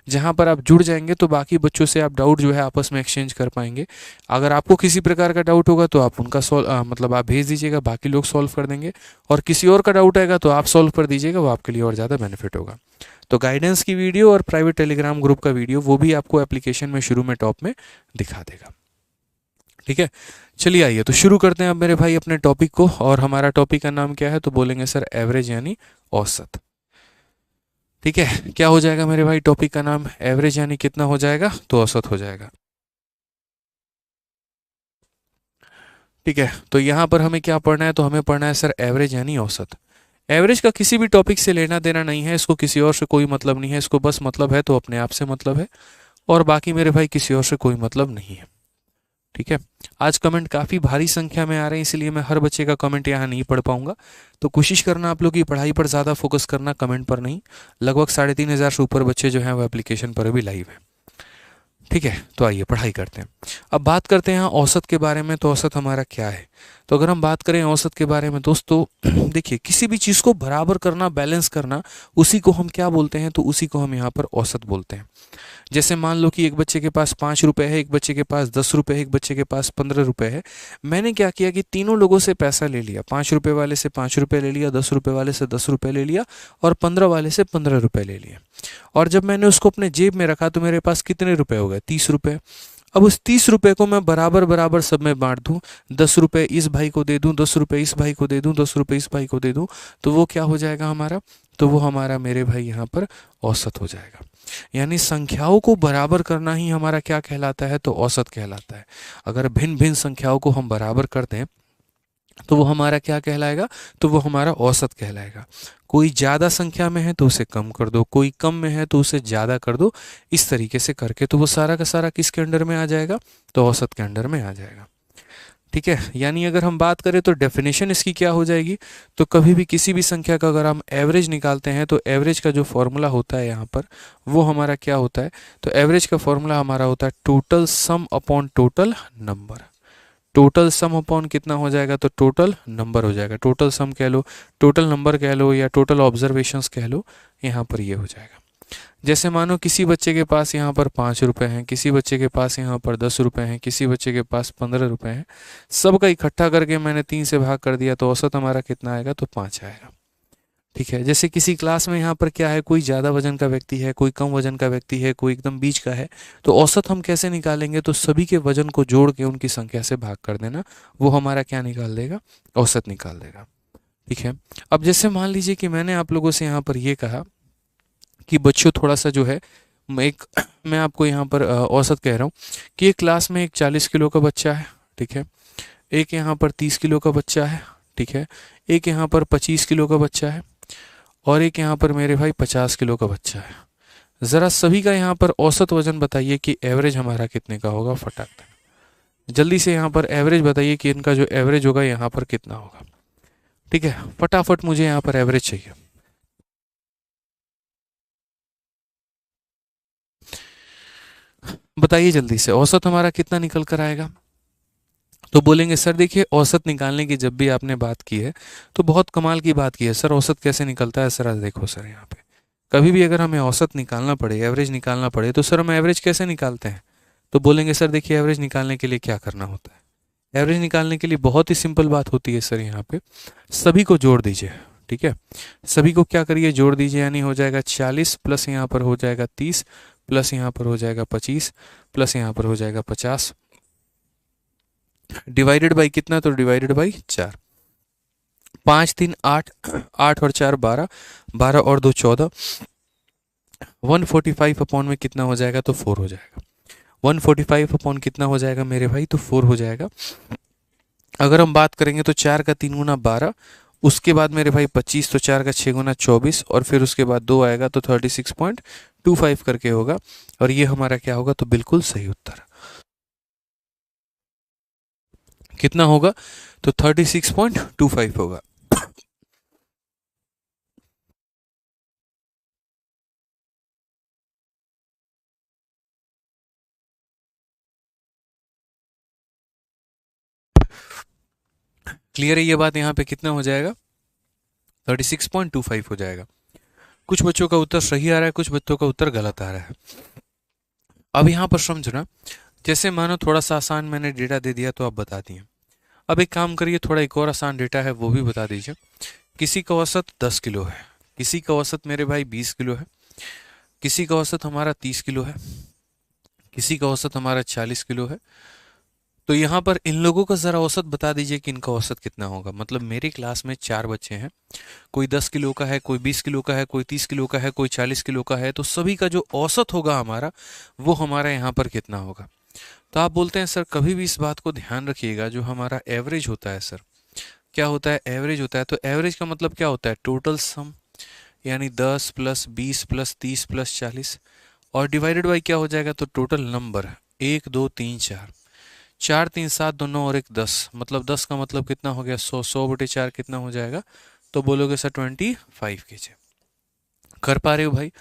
जहां पर आप जुड़ जाएंगे तो बाकी बच्चों से आप डाउट जो है आपस में एक्सचेंज कर पाएंगे। अगर आपको किसी प्रकार का डाउट होगा तो आप उनका मतलब आप भेज दीजिएगा, बाकी लोग सॉल्व कर देंगे। और किसी और का डाउट आएगा तो आप सॉल्व कर दीजिएगा, वो आपके लिए और ज़्यादा बेनिफिट होगा। तो गाइडेंस की वीडियो और प्राइवेट टेलीग्राम ग्रुप का वीडियो वो भी आपको एप्लीकेशन में शुरू में टॉप में दिखा देगा। ठीक है, चलिए आइए तो शुरू करते हैं अब मेरे भाई अपने टॉपिक को। और हमारा टॉपिक का नाम क्या है? तो बोलेंगे सर एवरेज यानी औसत। ठीक है, क्या हो जाएगा मेरे भाई टॉपिक का नाम? एवरेज यानी कितना हो जाएगा? तो औसत हो जाएगा। ठीक है, तो यहाँ पर हमें क्या पढ़ना है? तो हमें पढ़ना है सर एवरेज यानी औसत। एवरेज का किसी भी टॉपिक से लेना देना नहीं है, इसको किसी और से कोई मतलब नहीं है, इसको बस मतलब है तो अपने आप से मतलब है, और बाकी मेरे भाई किसी और से कोई मतलब नहीं है। ठीक है, आज कमेंट काफ़ी भारी संख्या में आ रहे हैं, इसलिए मैं हर बच्चे का कमेंट यहाँ नहीं पढ़ पाऊंगा। तो कोशिश करना आप लोग की पढ़ाई पर ज़्यादा फोकस करना, कमेंट पर नहीं। लगभग 3,500 से ऊपर बच्चे जो हैं वो एप्लीकेशन पर भी लाइव हैं। ठीक है, तो आइए पढ़ाई करते हैं। अब बात करते हैं औसत के बारे में। तो औसत हमारा क्या है? तो अगर हम बात करें औसत के बारे में दोस्तों, देखिए किसी भी चीज़ को बराबर करना, बैलेंस करना, उसी को हम क्या बोलते हैं? तो उसी को हम यहाँ पर औसत बोलते हैं। जैसे मान लो कि एक बच्चे के पास 5 रुपये है, एक बच्चे के पास 10 रुपये है, एक बच्चे के पास 15 रुपये है। मैंने क्या किया कि तीनों लोगों से पैसा ले लिया, 5 रुपये वाले से 5 रुपये ले लिया, 10 रुपये वाले से 10 रुपये ले लिया, और 15 वाले से 15 रुपये ले लिया। और जब मैंने उसको अपने जेब में रखा तो मेरे पास कितने रुपए हो गए? 30 रुपये। अब उस 30 रुपये को मैं बराबर बराबर सब में बांट दूं, 10 रुपये इस भाई को दे दूं, 10 रुपये इस भाई को दे दूं, 10 रुपये इस भाई को दे दूं, तो वो क्या हो जाएगा हमारा? तो वो हमारा मेरे भाई यहाँ पर औसत हो जाएगा। यानी संख्याओं को बराबर करना ही हमारा क्या कहलाता है? तो औसत कहलाता है। अगर भिन्न भिन्न संख्याओं को हम बराबर कर दें तो वो हमारा क्या कहलाएगा? तो वो हमारा औसत कहलाएगा। कोई ज़्यादा संख्या में है तो उसे कम कर दो, कोई कम में है तो उसे ज़्यादा कर दो। इस तरीके से करके तो वो सारा का सारा किसके अंडर में आ जाएगा? तो औसत के अंडर में आ जाएगा। ठीक है, यानी अगर हम बात करें तो डेफिनेशन इसकी क्या हो जाएगी? तो कभी भी किसी भी संख्या का अगर हम एवरेज निकालते हैं तो एवरेज का जो फॉर्मूला होता है यहाँ पर, वो हमारा क्या होता है? तो एवरेज का फॉर्मूला हमारा होता है total sum upon total number. Total sum upon कितना हो जाएगा? तो टोटल नंबर हो जाएगा। टोटल सम कह लो, टोटल नंबर कह लो, या टोटल ऑब्जर्वेशंस कह लो, यहाँ पर ये हो जाएगा। जैसे मानो किसी बच्चे के पास यहाँ पर 5 रुपये हैं, किसी बच्चे के पास यहाँ पर 10 रुपये हैं, किसी बच्चे के पास 15 रुपये हैं, सबका इकट्ठा करके मैंने 3 से भाग कर दिया तो औसत हमारा कितना आएगा? तो 5 आएगा। ठीक है, जैसे किसी क्लास में यहाँ पर क्या है, कोई ज़्यादा वजन का व्यक्ति है, कोई कम वजन का व्यक्ति है, कोई एकदम बीच का है, तो औसत हम कैसे निकालेंगे? तो सभी के वजन को जोड़ के उनकी संख्या से भाग कर देना, वो हमारा क्या निकाल देगा? औसत निकाल देगा। ठीक है, अब जैसे मान लीजिए कि मैंने आप लोगों से यहाँ पर ये कहा कि बच्चों थोड़ा सा जो है, एक मैं आपको यहाँ पर औसत कह रहा हूँ कि एक क्लास में एक 40 किलो का बच्चा है। ठीक है, एक यहाँ पर 30 किलो का बच्चा है। ठीक है, एक यहाँ पर 25 किलो का बच्चा है, और एक यहाँ पर मेरे भाई 50 किलो का बच्चा है। ज़रा सभी का यहाँ पर औसत वजन बताइए कि एवरेज हमारा कितने का होगा, फटाक से। जल्दी से यहाँ पर एवरेज बताइए कि इनका जो एवरेज होगा यहाँ पर कितना होगा। ठीक है, फटाफट मुझे यहाँ पर एवरेज चाहिए। बताइए जल्दी से, औसत हमारा कितना निकल कर आएगा? तो बोलेंगे सर देखिए, औसत निकालने की जब भी आपने बात की है तो बहुत कमाल की बात की है सर, औसत कैसे निकलता है सर? देखो सर, यहाँ पे कभी भी अगर हमें औसत निकालना पड़े, एवरेज निकालना पड़े, तो सर हम एवरेज कैसे निकालते हैं? तो बोलेंगे सर देखिए, एवरेज निकालने के लिए क्या करना होता है? एवरेज निकालने के लिए बहुत ही सिंपल बात होती है सर, यहाँ पे सभी को जोड़ दीजिए। ठीक है, सभी को क्या करिए, जोड़ दीजिए, यानी हो जाएगा 40 प्लस यहाँ पर हो जाएगा 30 प्लस यहाँ पर हो जाएगा 25 प्लस यहाँ पर हो जाएगा 50, डिवाइडेड बाई कितना? तो डिवाइडेड बाई 4। 5 3 8, 8 और 4 12, 12 और 2 14, 145 अपॉन में कितना हो जाएगा? तो 4 हो जाएगा। 145 अपॉन कितना हो जाएगा मेरे भाई? तो 4 हो जाएगा। अगर हम बात करेंगे तो 4 का 3 गुना 12, उसके बाद मेरे भाई 25, तो 4 का 6 गुना 24, और फिर उसके बाद 2 आएगा तो 36.25 करके होगा, और ये हमारा क्या होगा? तो बिल्कुल सही उत्तर कितना होगा? तो 36.25 होगा। क्लियर है ये बात? यहाँ पे कितना हो जाएगा? 36.25 हो जाएगा। कुछ बच्चों का उत्तर सही आ रहा है, कुछ बच्चों का उत्तर गलत आ रहा है। अब यहाँ पर समझना, जैसे मानो थोड़ा सा आसान मैंने डेटा दे दिया तो आप बता दिए। अब एक काम करिए, थोड़ा एक और आसान डेटा है वो भी बता दीजिए। किसी का औसत 10 किलो है, किसी का औसत मेरे भाई 20 किलो है, किसी का औसत हमारा 30 किलो है, किसी का औसत हमारा 40 किलो है। तो यहाँ पर इन लोगों का ज़रा औसत बता दीजिए कि इनका औसत कितना होगा। मतलब मेरी क्लास में 4 बच्चे हैं, कोई 10 किलो का है, कोई 20 किलो का है, कोई 30 किलो का है, कोई 40 किलो का है, तो सभी का जो औसत होगा हमारा, वो हमारा यहाँ पर कितना होगा? तो आप बोलते हैं सर कभी भी इस बात को ध्यान रखिएगा, जो हमारा एवरेज होता है सर, क्या होता है? एवरेज होता है। तो एवरेज का मतलब क्या होता है? टोटल सम, यानी 10 प्लस 20 प्लस 30 प्लस 40, और डिवाइडेड बाई क्या हो जाएगा? तो टोटल नंबर, 1 2 3 4, 4 3 7 2 9 और 1 10, मतलब 10 का मतलब कितना हो गया? 100, 100/4 कितना हो जाएगा? तो बोलोगे सर 25 kg। कर पा रहे हो भाई?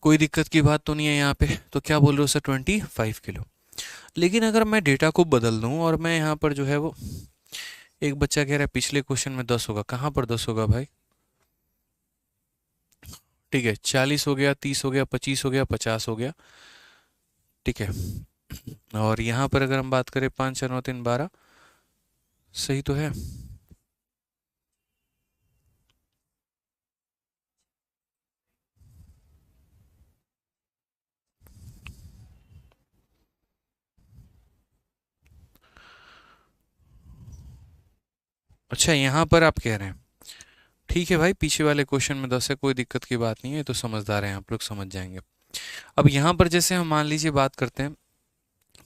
कोई दिक्कत की बात तो नहीं है यहाँ पे? तो क्या बोल रहे हो सर? 25 किलो। लेकिन अगर मैं डेटा को बदल दूं और मैं यहाँ पर जो है वो, एक बच्चा कह रहा है पिछले क्वेश्चन में 10 होगा, कहाँ पर 10 होगा भाई? ठीक है, 40 हो गया, 30 हो गया, 25 हो गया, 50 हो गया। ठीक है, और यहाँ पर अगर हम बात करें 5 4 9 3 12, सही तो है? अच्छा, यहाँ पर आप कह रहे हैं, ठीक है भाई, पीछे वाले क्वेश्चन में 10 है, कोई दिक्कत की बात नहीं है, तो समझदार हैं आप लोग, समझ जाएंगे। अब यहाँ पर जैसे हम मान लीजिए बात करते हैं,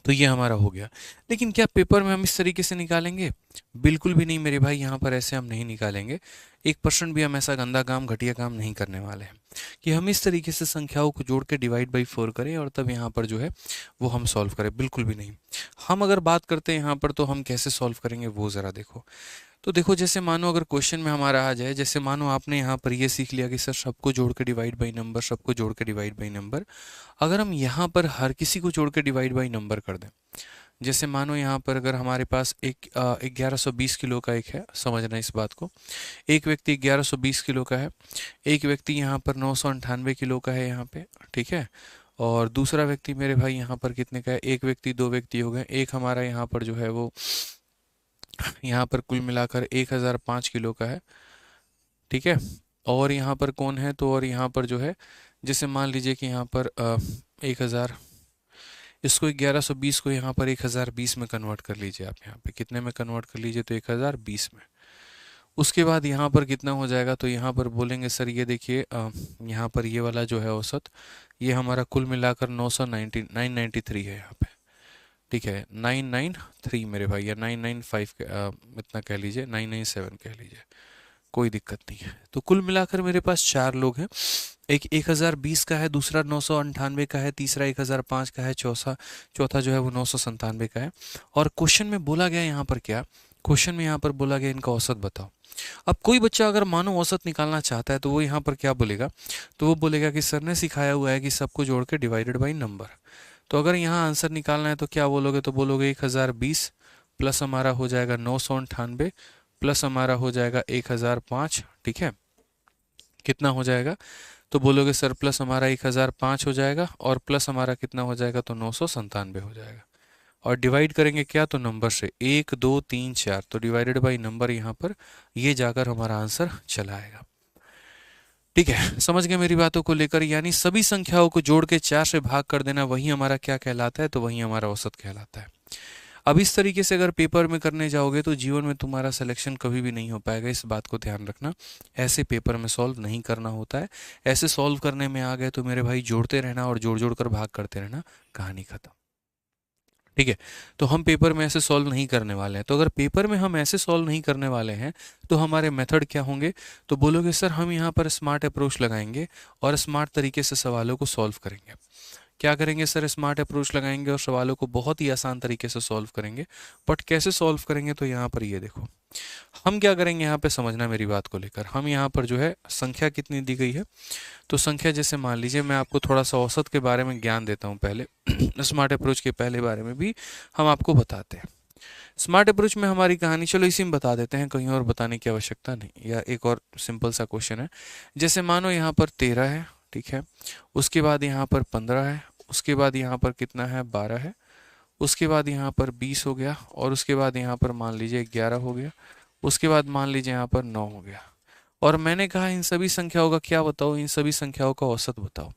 तो ये हमारा हो गया। लेकिन क्या पेपर में हम इस तरीके से निकालेंगे? बिल्कुल भी नहीं मेरे भाई, यहाँ पर ऐसे हम नहीं निकालेंगे। 1% भी हम ऐसा गंदा काम, घटिया काम नहीं करने वाले हैं कि हम इस तरीके से संख्याओं को जोड़ के डिवाइड बाई 4 करें और तब यहाँ पर जो है वो हम सॉल्व करें, बिल्कुल भी नहीं। हम अगर बात करते हैं यहाँ पर, तो हम कैसे सॉल्व करेंगे वो ज़रा देखो। तो देखो, जैसे मानो अगर क्वेश्चन में हमारा आ जाए, जैसे मानो आपने यहाँ पर ये सीख लिया कि सर सबको जोड़ के डिवाइड बाई नंबर, सबको जोड़ के डिवाइड बाई नंबर। अगर हम यहाँ पर हर किसी को जोड़ के डिवाइड बाई नंबर कर दें, जैसे मानो यहाँ पर अगर हमारे पास एक 1120 किलो का एक है, समझना इस बात को, एक व्यक्ति 1120 किलो का है, एक व्यक्ति यहाँ पर 998 किलो का है यहाँ पे। ठीक है, और दूसरा व्यक्ति मेरे भाई यहाँ पर कितने का है? एक व्यक्ति, दो व्यक्ति हो गए, एक हमारा यहाँ पर जो है वो, यहाँ पर कुल मिलाकर 1005 किलो का है। ठीक है, और यहाँ पर कौन है, तो और यहाँ पर जो है, जैसे मान लीजिए कि यहाँ पर 1000, इसको 1120 को यहाँ पर 1020 में कन्वर्ट कर लीजिए। आप यहाँ पे कितने में कन्वर्ट कर लीजिए, तो 1020 में। उसके बाद यहाँ पर कितना हो जाएगा, तो यहाँ पर बोलेंगे सर ये देखिए यहाँ पर ये वाला जो है औसत, ये हमारा कुल मिलाकर 993 है यहाँ पे। ठीक है, 993 मेरे भाई, या 995 इतना कह लीजिए, 997 कह लीजिए, कोई दिक्कत नहीं है। तो कुल मिलाकर मेरे पास 4 लोग हैं, एक 1020 का है, दूसरा 998 का है, तीसरा 1005 का है, चौथा चौथा जो है वो 997 का है। और क्वेश्चन में बोला गया यहाँ पर क्या, क्वेश्चन में यहाँ पर बोला गया इनका औसत बताओ। अब कोई बच्चा अगर मानो औसत निकालना चाहता है तो वो यहाँ पर क्या बोलेगा, तो वो बोलेगा कि सर ने सिखाया हुआ है कि सबको जोड़ के डिवाइडेड बाई नंबर। तो अगर यहाँ आंसर निकालना है तो क्या बोलोगे, तो बोलोगे 1020 प्लस हमारा हो जाएगा 998 प्लस हमारा हो जाएगा 1005। ठीक है, कितना हो जाएगा, तो बोलोगे सर प्लस हमारा 1005 हो जाएगा और प्लस हमारा कितना हो जाएगा, तो 997 हो जाएगा। और डिवाइड करेंगे क्या, तो नंबर से, 1 2 3 4, तो डिवाइडेड बाई नंबर यहाँ पर ये जाकर हमारा आंसर चला आएगा। ठीक है, समझ गए मेरी बातों को लेकर, यानी सभी संख्याओं को जोड़ के 4 से भाग कर देना, वही हमारा क्या कहलाता है, तो वही हमारा औसत कहलाता है। अब इस तरीके से अगर पेपर में करने जाओगे तो जीवन में तुम्हारा सिलेक्शन कभी भी नहीं हो पाएगा, इस बात को ध्यान रखना। ऐसे पेपर में सॉल्व नहीं करना होता है, ऐसे सॉल्व करने में आ गए तो मेरे भाई जोड़ते रहना और जोड़ जोड़ कर भाग करते रहना, कहानी खत्म। ठीक है, तो हम पेपर में ऐसे सॉल्व नहीं करने वाले हैं। तो अगर पेपर में हम ऐसे सॉल्व नहीं करने वाले हैं तो हमारे मेथड क्या होंगे, तो बोलोगे सर हम यहाँ पर स्मार्ट अप्रोच लगाएंगे और स्मार्ट तरीके से सवालों को सॉल्व करेंगे। क्या करेंगे सर, स्मार्ट अप्रोच लगाएंगे और सवालों को बहुत ही आसान तरीके से सॉल्व करेंगे। बट कैसे सॉल्व करेंगे, तो यहाँ पर ये देखो, हम क्या करेंगे, यहाँ पे समझना मेरी बात को लेकर। हम यहाँ पर जो है संख्या कितनी दी गई है, तो संख्या जैसे मान लीजिए, मैं आपको थोड़ा सा औसत के बारे में ज्ञान देता हूँ पहले स्मार्ट अप्रोच के पहले बारे में भी हम आपको बताते हैं। स्मार्ट अप्रोच में हमारी कहानी, चलो इसी में बता देते हैं, कहीं और बताने की आवश्यकता नहीं। या एक और सिंपल सा क्वेश्चन है, जैसे मानो यहाँ पर 13 है, ठीक है, उसके बाद यहाँ पर 15 है, उसके बाद यहाँ पर कितना है, 12 है, उसके बाद यहाँ पर 20 हो गया, और उसके बाद यहाँ पर मान लीजिए 11 हो गया, उसके बाद मान लीजिए यहाँ पर 9 हो गया। और मैंने कहा इन सभी संख्याओं का क्या बताओ, इन सभी संख्याओं का औसत बताओ,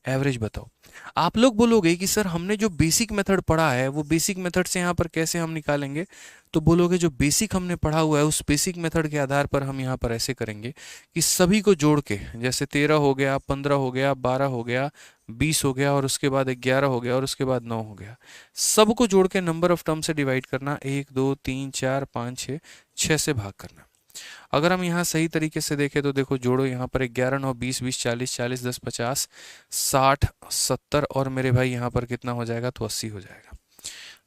एवरेज बताओ। आप लोग बोलोगे कि सर हमने जो बेसिक मेथड पढ़ा है वो बेसिक मेथड से यहाँ पर कैसे हम निकालेंगे, तो बोलोगे जो बेसिक हमने पढ़ा हुआ है उस बेसिक मेथड के आधार पर हम यहाँ पर ऐसे करेंगे कि सभी को जोड़ के, जैसे 13 हो गया, 15 हो गया, 12 हो गया, 20 हो गया, और उसके बाद 11 हो गया, और उसके बाद 9 हो गया, सबको जोड़ के नंबर ऑफ टर्म से डिवाइड करना, 1 2 3 4 5 6, 6 से भाग करना। अगर हम यहाँ सही तरीके से देखें तो देखो, जोड़ो यहाँ पर 11 9 20 20 40 40 10 50 60 70, और मेरे भाई यहाँ पर कितना हो जाएगा, तो 80 हो जाएगा।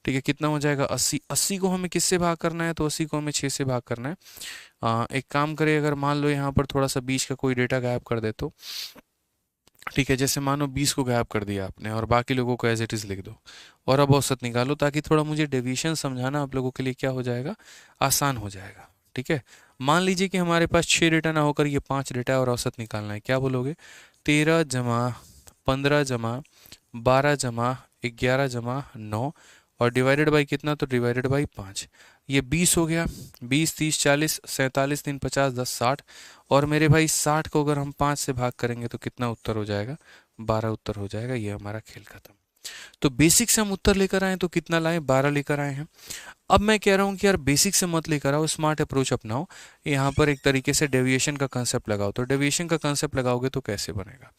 ठीक है, कितना हो जाएगा, 80। 80 को हमें किससे भाग करना है, तो 80 को हमें 6 से भाग करना है। एक काम करें, अगर मान लो यहाँ पर थोड़ा सा बीच का कोई डेटा गायब कर दे तो, ठीक है, जैसे मानो 20 को गायब कर दिया आपने और बाकी लोगों को एज इट इज़ लिख दो, और अब औसत निकालो, ताकि थोड़ा मुझे डेविएशन समझाना आप लोगों के लिए क्या हो जाएगा, आसान हो जाएगा। ठीक है, मान लीजिए कि हमारे पास 6 डेटा ना होकर ये 5 डेटा है और औसत निकालना है, क्या बोलोगे, 13 जमा 15 जमा 12 जमा 11 जमा 9, और डिवाइडेड बाई कितना, तो डिवाइडेड बाई 5। ये 20 हो गया, 20 30 40 47 3 50 10 60, और मेरे भाई 60 को अगर हम 5 से भाग करेंगे तो कितना उत्तर हो जाएगा, 12 उत्तर हो जाएगा। ये हमारा खेल खत्म। तो बेसिक से हम उत्तर लेकर आए तो कितना लाए, 12 लेकर आए हैं। अब मैं कह रहा हूँ कि यार बेसिक से मत लेकर आओ, स्मार्ट अप्रोच अपनाओ, यहाँ पर एक तरीके से डेविएशन का कंसेप्ट लगाओ। तो डेविएशन का कंसेप्ट लगाओगे तो कैसे बनेगा,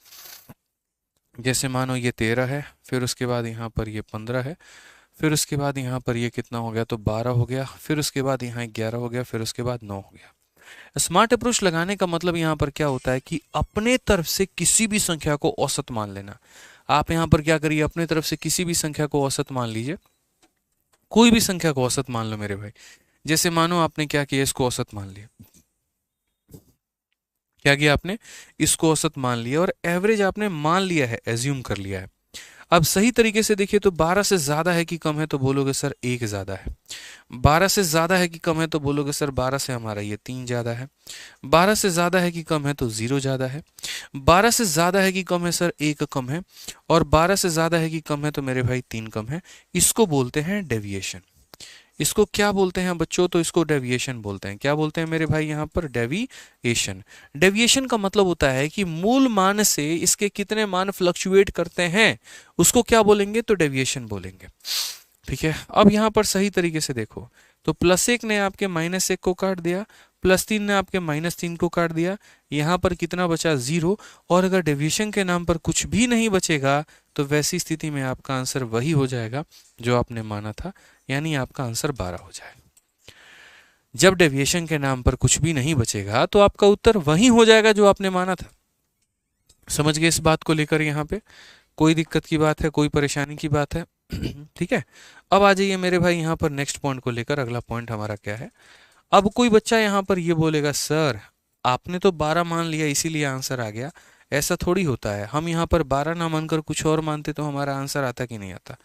जैसे मानो ये 13 है, फिर उसके बाद यहाँ पर ये 15 है, फिर उसके बाद यहाँ पर ये कितना हो गया, तो 12 हो गया, फिर उसके बाद यहाँ 11 हो गया, फिर उसके बाद 9 हो गया। स्मार्ट अप्रोच लगाने का मतलब यहाँ पर क्या होता है कि अपने तरफ से किसी भी संख्या को औसत मान लेना। आप यहाँ पर क्या करिए, अपने तरफ से किसी भी संख्या को औसत मान लीजिए, कोई भी संख्या को औसत मान लो मेरे भाई। जैसे मानो आपने क्या किया, इसको औसत मान लिया, क्या किया आपने, इसको औसत मान लिया, और एवरेज आपने मान लिया है, एज्यूम कर लिया है। अब सही तरीके से देखिए तो 12 से ज्यादा है कि कम है, तो बोलोगे सर 1 ज्यादा है। 12 से ज्यादा है कि कम है, तो बोलोगे सर 12 से हमारा ये 3 ज्यादा है। 12 से ज्यादा है कि कम है, तो 0 ज्यादा है। 12 से ज्यादा है कि कम है, सर 1 कम है। और 12 से ज्यादा है कि कम है, तो मेरे भाई 3 कम है। इसको बोलते हैं डेविएशन। इसको क्या बोलते हैं बच्चों? तो इसको डेविएशन बोलते हैं। क्या बोलते हैं मेरे भाई यहाँ पर? डेविएशन। डेविएशन का मतलब होता है कि मूल मान से इसके कितने मान फ्लक्चुएट करते हैं, उसको क्या बोलेंगे? तो डेविएशन बोलेंगे। ठीक है, अब यहाँ पर सही तरीके से देखो, तो +1 ने आपके -1 को काट दिया, +3 ने आपके -3 को काट दिया, यहाँ पर कितना बचा? 0। और अगर डेविएशन के नाम पर कुछ भी नहीं बचेगा तो वैसी स्थिति में आपका आंसर वही हो जाएगा जो आपने माना था, यानी आपका आंसर 12 हो जाएगा। जब डेविएशन के नाम पर कुछ भी नहीं बचेगा तो आपका उत्तर वही हो जाएगा जो आपने माना था। समझ गए इस बात को लेकर? यहाँ पे कोई दिक्कत की बात है, कोई परेशानी की बात है? ठीक है, अब आ जाइए मेरे भाई यहाँ पर नेक्स्ट पॉइंट को लेकर। अगला पॉइंट हमारा क्या है? अब कोई बच्चा यहाँ पर ये बोलेगा, सर आपने तो 12 मान लिया इसीलिए आंसर आ गया। ऐसा थोड़ी होता है, हम यहाँ पर 12 ना मानकर कुछ और मानते तो हमारा आंसर आता कि नहीं आता।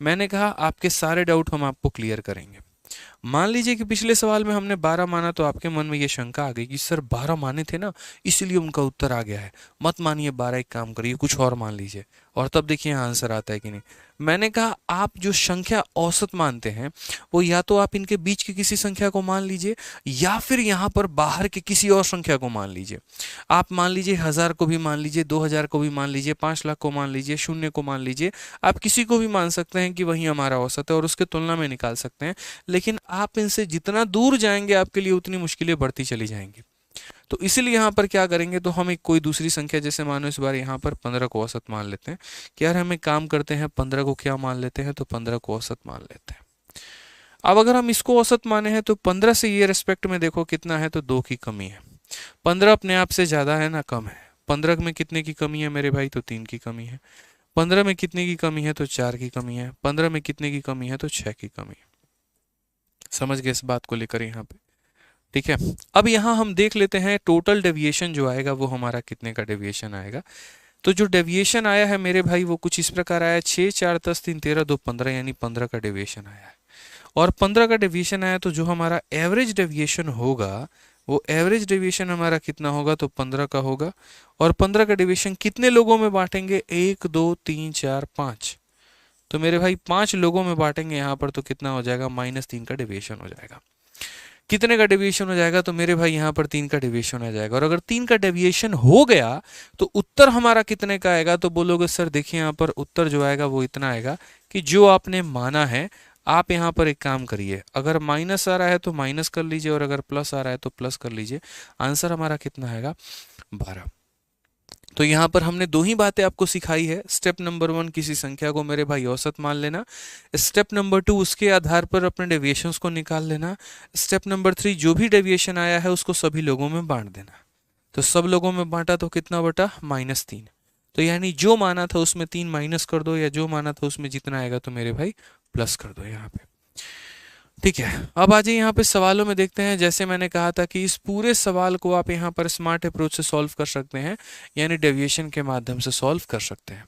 मैंने कहा आपके सारे डाउट हम आपको क्लियर करेंगे। मान लीजिए कि पिछले सवाल में हमने 12 माना तो आपके मन में ये शंका आ गई कि सर 12 माने थे ना, इसलिए उनका उत्तर आ गया है। मत मानिए 12, एक काम करिए कुछ और मान लीजिए, और तब देखिए आंसर आता है कि नहीं। मैंने कहा आप जो संख्या औसत मानते हैं वो या तो आप इनके बीच की किसी संख्या को मान लीजिए या फिर यहाँ पर बाहर के किसी और संख्या को मान लीजिए। आप मान लीजिए 1000 को भी मान लीजिए, 2000 को भी मान लीजिए, 5 लाख को मान लीजिए, 0 को मान लीजिए। आप किसी को भी मान सकते हैं कि वही हमारा औसत है और उसके तुलना में निकाल सकते हैं। लेकिन आप इनसे जितना दूर जाएंगे आपके लिए उतनी मुश्किलें बढ़ती चली जाएंगी। तो इसीलिए यहाँ पर क्या करेंगे, तो हम एक कोई दूसरी संख्या, जैसे मानो इस बार यहाँ पर 15 को औसत मान लेते हैं कि यार हम एक काम करते हैं 15 को क्या मान लेते हैं, तो 15 को औसत मान लेते हैं। अब अगर हम इसको औसत माने हैं तो 15 से ये रेस्पेक्ट में देखो कितना है, तो 2 की कमी है। 15 अपने आप से ज्यादा है ना कम है? 15 में कितने की कमी है मेरे भाई? तो 3 की कमी है। 15 में कितने की कमी है? तो 4 की कमी है। 15 में कितने की कमी है? तो 6 की कमी है। समझ गए इस बात को लेकर यहाँ पे? ठीक है, अब यहाँ हम देख लेते हैं टोटल डेविएशन जो आएगा वो हमारा कितने का डेविएशन आएगा। तो जो डेविएशन आया है मेरे भाई वो कुछ इस प्रकार आया, 6 4 10 3 13 2 15, यानी 15 का डेविएशन आया है। और 15 का डेविएशन आया तो जो हमारा एवरेज डेविएशन होगा वो एवरेज डेविएशन हमारा कितना होगा? तो 15 का होगा। और 15 का डेविएशन कितने लोगों में बांटेंगे? 1 2 3 4 5। तो मेरे भाई 5 लोगों में बांटेंगे यहाँ पर, तो कितना हो जाएगा? -3 का डेविएशन हो जाएगा। कितने का डेविएशन हो जाएगा? तो मेरे भाई यहाँ पर 3 का डेविएशन आ जाएगा। और अगर 3 का डेविएशन हो गया तो उत्तर हमारा कितने का आएगा? तो बोलोगे सर देखिए यहाँ पर उत्तर जो आएगा वो इतना आएगा कि जो आपने माना है। आप यहाँ पर एक काम करिए, अगर माइनस आ रहा है तो माइनस कर लीजिए और अगर प्लस आ रहा है तो प्लस कर लीजिए। आंसर हमारा कितना आएगा? 12। तो यहाँ पर हमने दो ही बातें आपको सिखाई है। स्टेप नंबर 1 किसी संख्या को मेरे भाई औसत मान लेना। स्टेप नंबर 2 उसके आधार पर अपने डेविएशंस को निकाल लेना। स्टेप नंबर 3 जो भी डेविएशन आया है उसको सभी लोगों में बांट देना। तो सब लोगों में बांटा तो कितना बटा? -3। तो यानी जो माना था उसमें 3 माइनस कर दो, या जो माना था उसमें जितना आएगा तो मेरे भाई प्लस कर दो यहाँ पे। ठीक है, अब आ जाइए यहाँ पे सवालों में देखते हैं। जैसे मैंने कहा था कि इस पूरे सवाल को आप यहाँ पर स्मार्ट अप्रोच से सॉल्व कर सकते हैं, यानी डेविएशन के माध्यम से सॉल्व कर सकते हैं।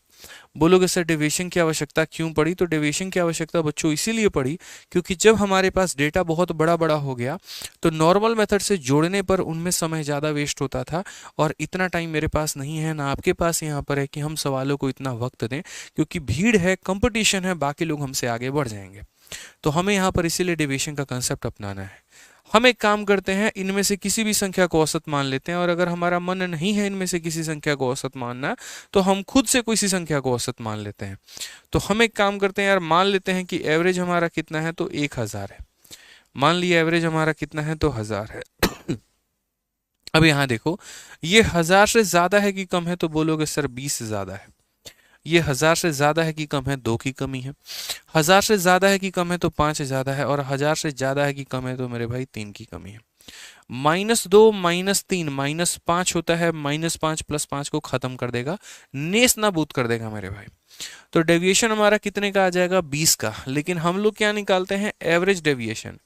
बोलोगे सर डेविएशन की आवश्यकता क्यों पड़ी? तो डेविएशन की आवश्यकता बच्चों इसीलिए पड़ी क्योंकि जब हमारे पास डेटा बहुत बड़ा बड़ा हो गया तो नॉर्मल मेथड से जोड़ने पर उनमें समय ज़्यादा वेस्ट होता था, और इतना टाइम मेरे पास नहीं है ना आपके पास यहाँ पर है कि हम सवालों को इतना वक्त दें, क्योंकि भीड़ है, कंपटीशन है, बाकी लोग हमसे आगे बढ़ जाएंगे। तो हमें यहाँ पर इसीलिए डेविएशन का कंसेप्ट अपनाना है। हम एक काम करते हैं, इनमें से किसी भी संख्या को औसत मान लेते हैं, और अगर हमारा मन नहीं है इनमें से किसी संख्या को औसत मानना तो हम खुद से किसी संख्या को औसत मान लेते हैं। तो हम एक काम करते हैं यार, मान लेते हैं कि एवरेज हमारा कितना है? तो 1000 है। मान लिया एवरेज हमारा कितना है? तो 1000 है। अब यहाँ देखो, ये 1000 से ज्यादा है कि कम है? तो बोलोगे सर 20 से ज्यादा है। ये 1000 से ज्यादा है कि कम है? 2 की कमी है। 1000 से ज्यादा है कि कम है? तो 5 ज्यादा है। और 1000 से ज्यादा है कि कम है? तो मेरे भाई 3 की कमी है। -2 -3 -5 होता है। -5 + 5 को खत्म कर देगा, नेस नाबूद कर देगा मेरे भाई। तो डेविएशन हमारा कितने का आ जाएगा? 20 का। लेकिन हम लोग क्या निकालते हैं? Average deviation.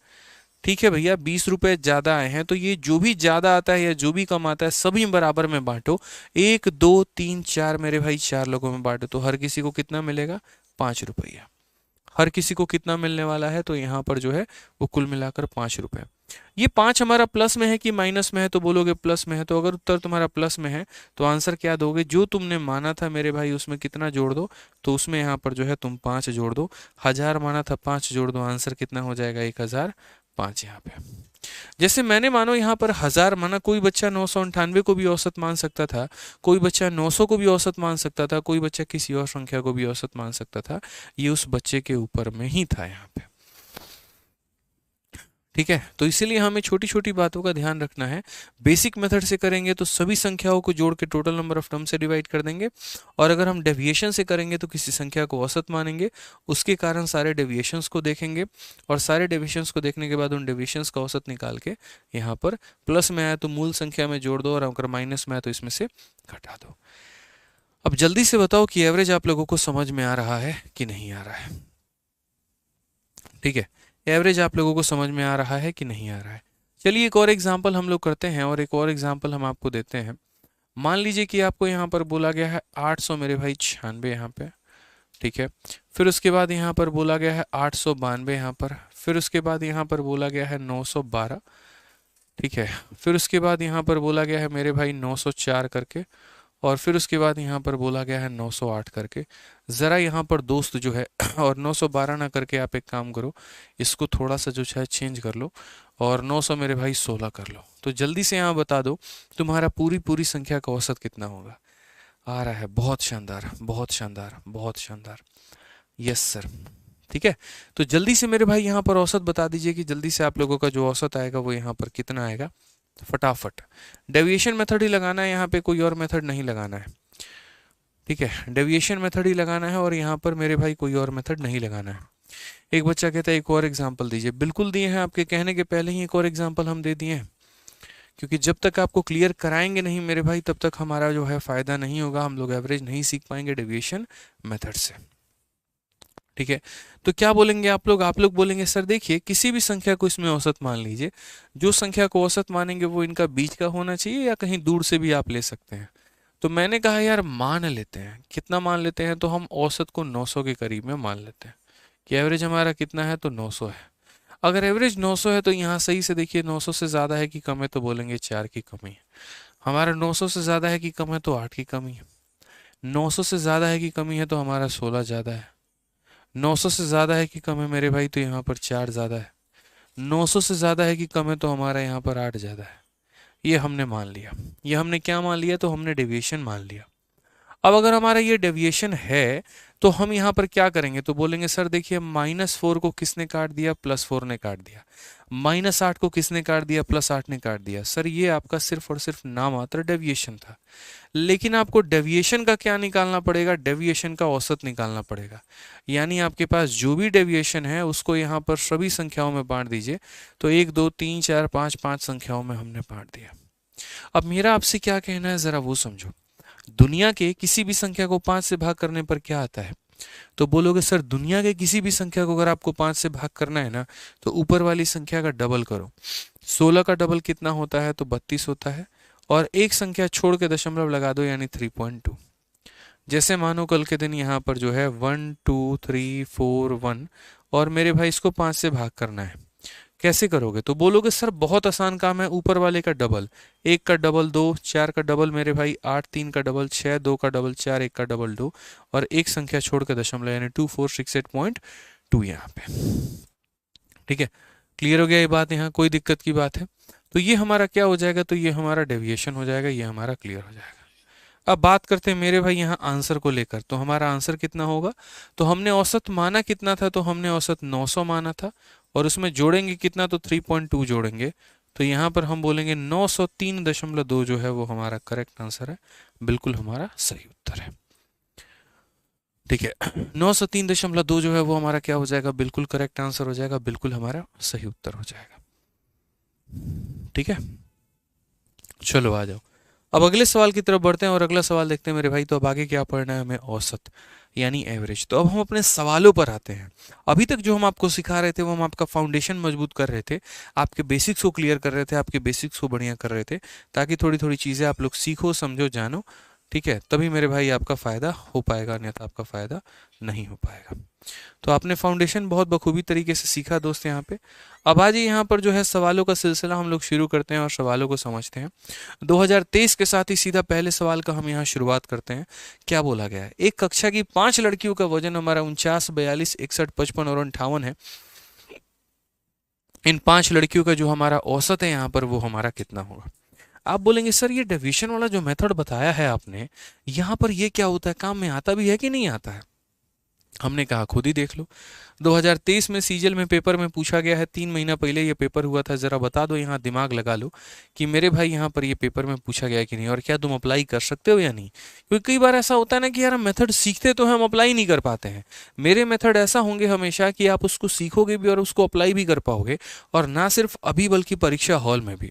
ठीक है भैया, 20 रुपए ज्यादा आए हैं तो ये जो भी ज्यादा आता है या जो भी कम आता है सभी बराबर में बांटो। 1 2 3 4 मेरे भाई 4 लोगों में बांटो, तो हर किसी को कितना मिलेगा? 5 रुपया। हर किसी को कितना मिलने वाला है? तो यहाँ पर जो है वो कुल मिलाकर 5 रुपए। ये 5 हमारा प्लस में है कि माइनस में है, तो बोलोगे प्लस में है। तो अगर उत्तर तुम्हारा प्लस में है तो आंसर क्या दोगे, जो तुमने माना था मेरे भाई उसमें कितना जोड़ दो, तो उसमें यहाँ पर जो है तुम 5 जोड़ दो। 1000 माना था, 5 जोड़ दो, आंसर कितना हो जाएगा 1005 यहाँ पे। जैसे मैंने मानो यहाँ पर 1000 माना, कोई बच्चा 998 को भी औसत मान सकता था, कोई बच्चा 900 को भी औसत मान सकता था, कोई बच्चा किसी और संख्या को भी औसत मान सकता था। ये उस बच्चे के ऊपर में ही था यहाँ पे। ठीक है, तो इसीलिए हमें छोटी छोटी बातों का ध्यान रखना है। बेसिक मेथड से करेंगे तो सभी संख्याओं को जोड़ के टोटल नंबर ऑफ टर्म से डिवाइड कर देंगे, और अगर हम डेविएशन से करेंगे तो किसी संख्या को औसत मानेंगे, उसके कारण सारे डेविएशंस को देखेंगे, और सारे डेविएशंस को देखने के बाद उन डेविएशंस का औसत निकाल के यहाँ पर प्लस में आया तो मूल संख्या में जोड़ दो, और अगर माइनस में आया तो इसमें से घटा दो। अब जल्दी से बताओ कि एवरेज आप लोगों को समझ में आ रहा है कि नहीं आ रहा है। ठीक है, एवरेज आप लोगों को समझ में आ रहा है कि नहीं आ रहा है। चलिए एक और एग्जांपल हम लोग करते हैं, और एक और एग्जांपल हम आपको देते हैं। मान लीजिए कि आपको यहाँ पर बोला गया है 800 मेरे भाई 96 यहाँ पे। ठीक है, फिर उसके बाद यहाँ पर बोला गया है 892 यहाँ पर, फिर उसके बाद यहाँ पर बोला गया है 912। ठीक है, फिर उसके बाद यहाँ पर बोला गया है मेरे भाई 904 करके, और फिर उसके बाद यहाँ पर बोला गया है 908 करके। ज़रा यहाँ पर दोस्त जो है और 912 ना करके आप एक काम करो, इसको थोड़ा सा जो है चेंज कर लो, और 900 मेरे भाई 16 कर लो। तो जल्दी से यहाँ बता दो तुम्हारा पूरी पूरी संख्या का औसत कितना होगा। आ रहा है, बहुत शानदार, बहुत शानदार, बहुत शानदार, यस सर। ठीक है, तो जल्दी से मेरे भाई यहाँ पर औसत बता दीजिए कि जल्दी से आप लोगों का जो औसत आएगा वो यहाँ पर कितना आएगा, फटाफट। डेविएशन मेथड ही लगाना है यहाँ पे, कोई और मेथड नहीं लगाना है। ठीक है, डेविएशन मेथड ही लगाना है, और यहाँ पर मेरे भाई कोई और मेथड नहीं लगाना है। एक बच्चा कहता है एक और एग्जांपल दीजिए। बिल्कुल दिए हैं, आपके कहने के पहले ही एक और एग्जांपल हम दे दिए हैं, क्योंकि जब तक आपको क्लियर कराएंगे नहीं मेरे भाई तब तक हमारा जो है फायदा नहीं होगा, हम लोग एवरेज नहीं सीख पाएंगे डेविएशन मेथड से। ठीक है, तो क्या बोलेंगे आप लोग बोलेंगे सर देखिए किसी भी संख्या को इसमें औसत मान लीजिए, जो संख्या को औसत मानेंगे वो इनका बीच का होना चाहिए, या कहीं दूर से भी आप ले सकते हैं। तो मैंने कहा यार मान लेते हैं, कितना मान लेते हैं, तो हम औसत को 900 के करीब में मान लेते हैं कि एवरेज हमारा कितना है, तो 900 है। अगर एवरेज 900 है तो यहाँ सही से देखिए 900 से ज़्यादा है कि कम है, तो बोलेंगे 4 की कमी है। हमारा 900 से ज़्यादा है कि कम है, तो 8 की कमी है। 900 से ज़्यादा है कि कमी है, तो हमारा 16 ज़्यादा है। 900 से ज़्यादा है कि कम है मेरे भाई, तो यहाँ पर 4 ज़्यादा है। 900 से ज़्यादा है कि कम है, तो हमारा यहाँ पर 8 ज़्यादा है। ये हमने मान लिया। ये हमने क्या मान लिया, तो हमने डेविएशन मान लिया। अब अगर हमारा ये डेविएशन है तो हम यहाँ पर क्या करेंगे, तो बोलेंगे सर देखिए -4 को किसने काट दिया, +4 ने काट दिया। -8 को किसने काट दिया, +8 ने काट दिया। सर ये आपका सिर्फ और सिर्फ नामात्र डेविएशन था, लेकिन आपको डेविएशन का क्या निकालना पड़ेगा, डेविएशन का औसत निकालना पड़ेगा। यानी आपके पास जो भी डेविएशन है उसको यहाँ पर सभी संख्याओं में बांट दीजिए। तो 1 2 3 4 5 5 संख्याओं में हमने बांट दिया। अब मेरा आपसे क्या कहना है, जरा वो समझो। दुनिया के किसी भी संख्या को 5 से भाग करने पर क्या आता है, तो बोलोगे सर दुनिया के किसी भी संख्या को अगर आपको 5 से भाग करना है ना, तो ऊपर वाली संख्या का डबल करो। 16 का डबल कितना होता है, तो 32 होता है, और एक संख्या छोड़ के दशमलव लगा दो, यानी 3.2। जैसे मानो कल के दिन यहाँ पर जो है 1 2 3 4 1, और मेरे भाई इसको 5 से भाग करना है। कैसे करोगे, तो बोलोगे सर बहुत आसान काम है, ऊपर वाले का डबल, 1 का डबल 2, 4 का डबल मेरे भाई 8, 3 का डबल 6, 2 का डबल 4, 1 का डबल 2, और एक संख्या छोड़कर दशमलव, यानी 2468.2 यहाँ पे। ठीक है, क्लियर हो गया ये बात, यहाँ कोई दिक्कत की बात है। तो ये हमारा क्या हो जाएगा, तो ये हमारा डेविएशन हो जाएगा, ये हमारा क्लियर हो जाएगा। अब बात करते हैं मेरे भाई यहाँ आंसर को लेकर। तो हमारा आंसर कितना होगा, तो हमने औसत माना कितना था, तो हमने औसत 900 माना था, और उसमें जोड़ेंगे कितना, तो 3.2 जोड़ेंगे। तो यहाँ पर हम बोलेंगे 903.2 जो है वो हमारा करेक्ट आंसर है, बिल्कुल हमारा सही उत्तर है। ठीक है, 903.2 जो है वो हमारा क्या हो जाएगा, बिल्कुल करेक्ट आंसर हो जाएगा, बिल्कुल हमारा सही उत्तर हो जाएगा। ठीक है, चलो आ जाओ, अब अगले सवाल की तरफ बढ़ते हैं और अगला सवाल देखते हैं मेरे भाई। तो अब आगे क्या पढ़ना है हमें, औसत यानी एवरेज। तो अब हम अपने सवालों पर आते हैं। अभी तक जो हम आपको सिखा रहे थे वो हम आपका फाउंडेशन मजबूत कर रहे थे, आपके बेसिक्स को क्लियर कर रहे थे, आपके बेसिक्स को बढ़िया कर रहे थे, ताकि थोड़ी थोड़ी चीज़ें आप लोग सीखो, समझो, जानो। ठीक है, तभी मेरे भाई आपका फ़ायदा हो पाएगा, अन्यथा आपका फ़ायदा नहीं हो पाएगा। तो आपने फाउंडेशन बहुत बखूबी तरीके से सीखा दोस्त यहाँ पे। अब आज यहाँ पर जो है सवालों का सिलसिला हम लोग शुरू करते हैं और सवालों को समझते हैं। 2023 के साथ ही सीधा पहले सवाल का हम यहाँ शुरुआत करते हैं। क्या बोला गया है? एक कक्षा की 5 लड़कियों का वजन हमारा 49, 42, 61, 55 और 58 है। इन 5 लड़कियों का जो हमारा औसत है यहाँ पर वो हमारा कितना होगा? आप बोलेंगे सर ये डेविएशन वाला जो मेथड बताया है आपने, यहाँ पर ये क्या होता है, काम में आता भी है कि नहीं आता है? हमने कहा खुद ही देख लो। 2023 में सीजल में पेपर में पूछा गया है, 3 महीना पहले ये पेपर हुआ था। जरा बता दो, यहाँ दिमाग लगा लो कि मेरे भाई यहाँ पर ये पेपर में पूछा गया है कि नहीं, और क्या तुम अप्लाई कर सकते हो या नहीं। क्योंकि कई बार ऐसा होता है ना कि यार हम मेथड सीखते तो हम अप्लाई नहीं कर पाते हैं। मेरे मेथड ऐसा होंगे हमेशा कि आप उसको सीखोगे भी और उसको अप्लाई भी कर पाओगे, और ना सिर्फ अभी बल्कि परीक्षा हॉल में भी।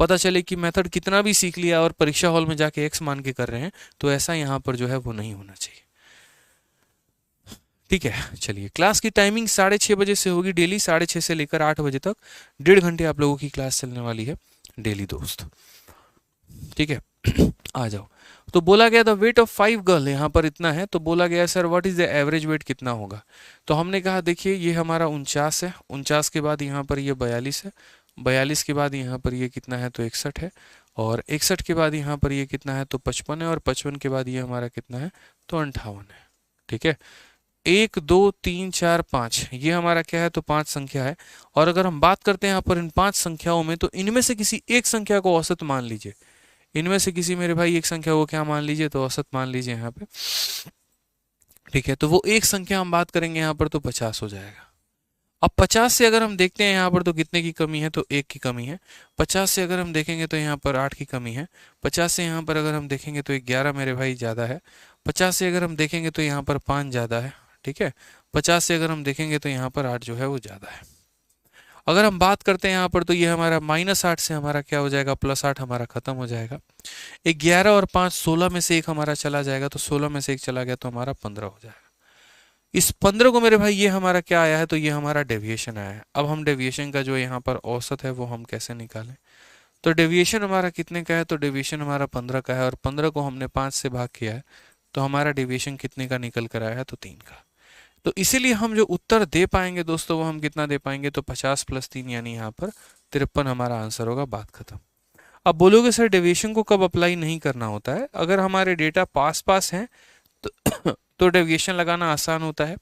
पता चले कि मेथड कितना भी सीख लिया और परीक्षा हॉल में जाके एक्स मान के कर रहे हैं, तो ऐसा यहाँ पर जो है वो नहीं होना चाहिए। ठीक है, चलिए क्लास की टाइमिंग 6:30 बजे से होगी डेली, 6:30 से लेकर 8 बजे तक 1.5 घंटे आप लोगों की क्लास चलने वाली है डेली दोस्त। ठीक है आ जाओ। तो बोला गया द वेट ऑफ 5 गर्ल, यहाँ पर इतना है, तो बोला गया sir what is the average weight कितना होगा। तो हमने कहा देखिए ये हमारा 49 है, 49 के बाद यहाँ पर ये 42 है, 42 के बाद यहाँ पर ये कितना है तो 61 है, और 61 के बाद यहाँ पर ये कितना है तो 55 है, और 55 के बाद ये हमारा कितना है तो 58 है। ठीक है, 1 2 3 4 5 ये हमारा क्या है तो 5 संख्या है। और अगर हम बात करते हैं यहाँ पर इन 5 संख्याओं में, तो इनमें से किसी एक संख्या को औसत मान लीजिए। इनमें से किसी मेरे भाई एक संख्या को क्या मान लीजिए तो औसत मान लीजिए यहाँ पे। ठीक है, तो वो एक संख्या हम बात करेंगे यहाँ पर तो 50 हो जाएगा। अब 50 से अगर हम देखते हैं यहाँ पर तो कितने की कमी है तो 1 की कमी है। 50 से अगर हम देखेंगे तो यहाँ पर 8 की कमी है। 50 से यहाँ पर अगर हम देखेंगे तो 11 मेरे भाई ज़्यादा है। 50 से अगर हम देखेंगे तो यहाँ पर 5 ज़्यादा है। ठीक है, 50 से अगर हम देखेंगे तो यहाँ पर 8 जो है वो ज़्यादा है। अगर हम बात करते हैं यहाँ पर तो ये हमारा -8 से हमारा क्या हो जाएगा +8 हमारा खत्म हो जाएगा। 11 और 5 16 में से एक हमारा चला जाएगा, तो 16 में से एक चला गया तो हमारा 15 हो जाएगा। इस 15 को मेरे भाई ये हमारा क्या आया है तो ये हमारा डेविएशन आया है। अब हम डेविएशन का जो यहाँ पर औसत है वो हम कैसे निकालें? तो डेविएशन हमारा कितने का है तो डेविएशन हमारा 15 का है, और 15 को हमने 5 से भाग किया है, तो हमारा डेविएशन कितने का निकल कर आया है तो 3 का। तो इसीलिए हम जो उत्तर दे पाएंगे दोस्तों वो हम कितना दे पाएंगे तो 50 + 3 यानी यहाँ पर 53 हमारा आंसर होगा। बात खत्म। अब बोलोगे सर डेविएशन को कब अप्लाई नहीं करना होता है? अगर हमारे डेटा पास पास हैं तो तो डेविएशन लगाना आसान होता है।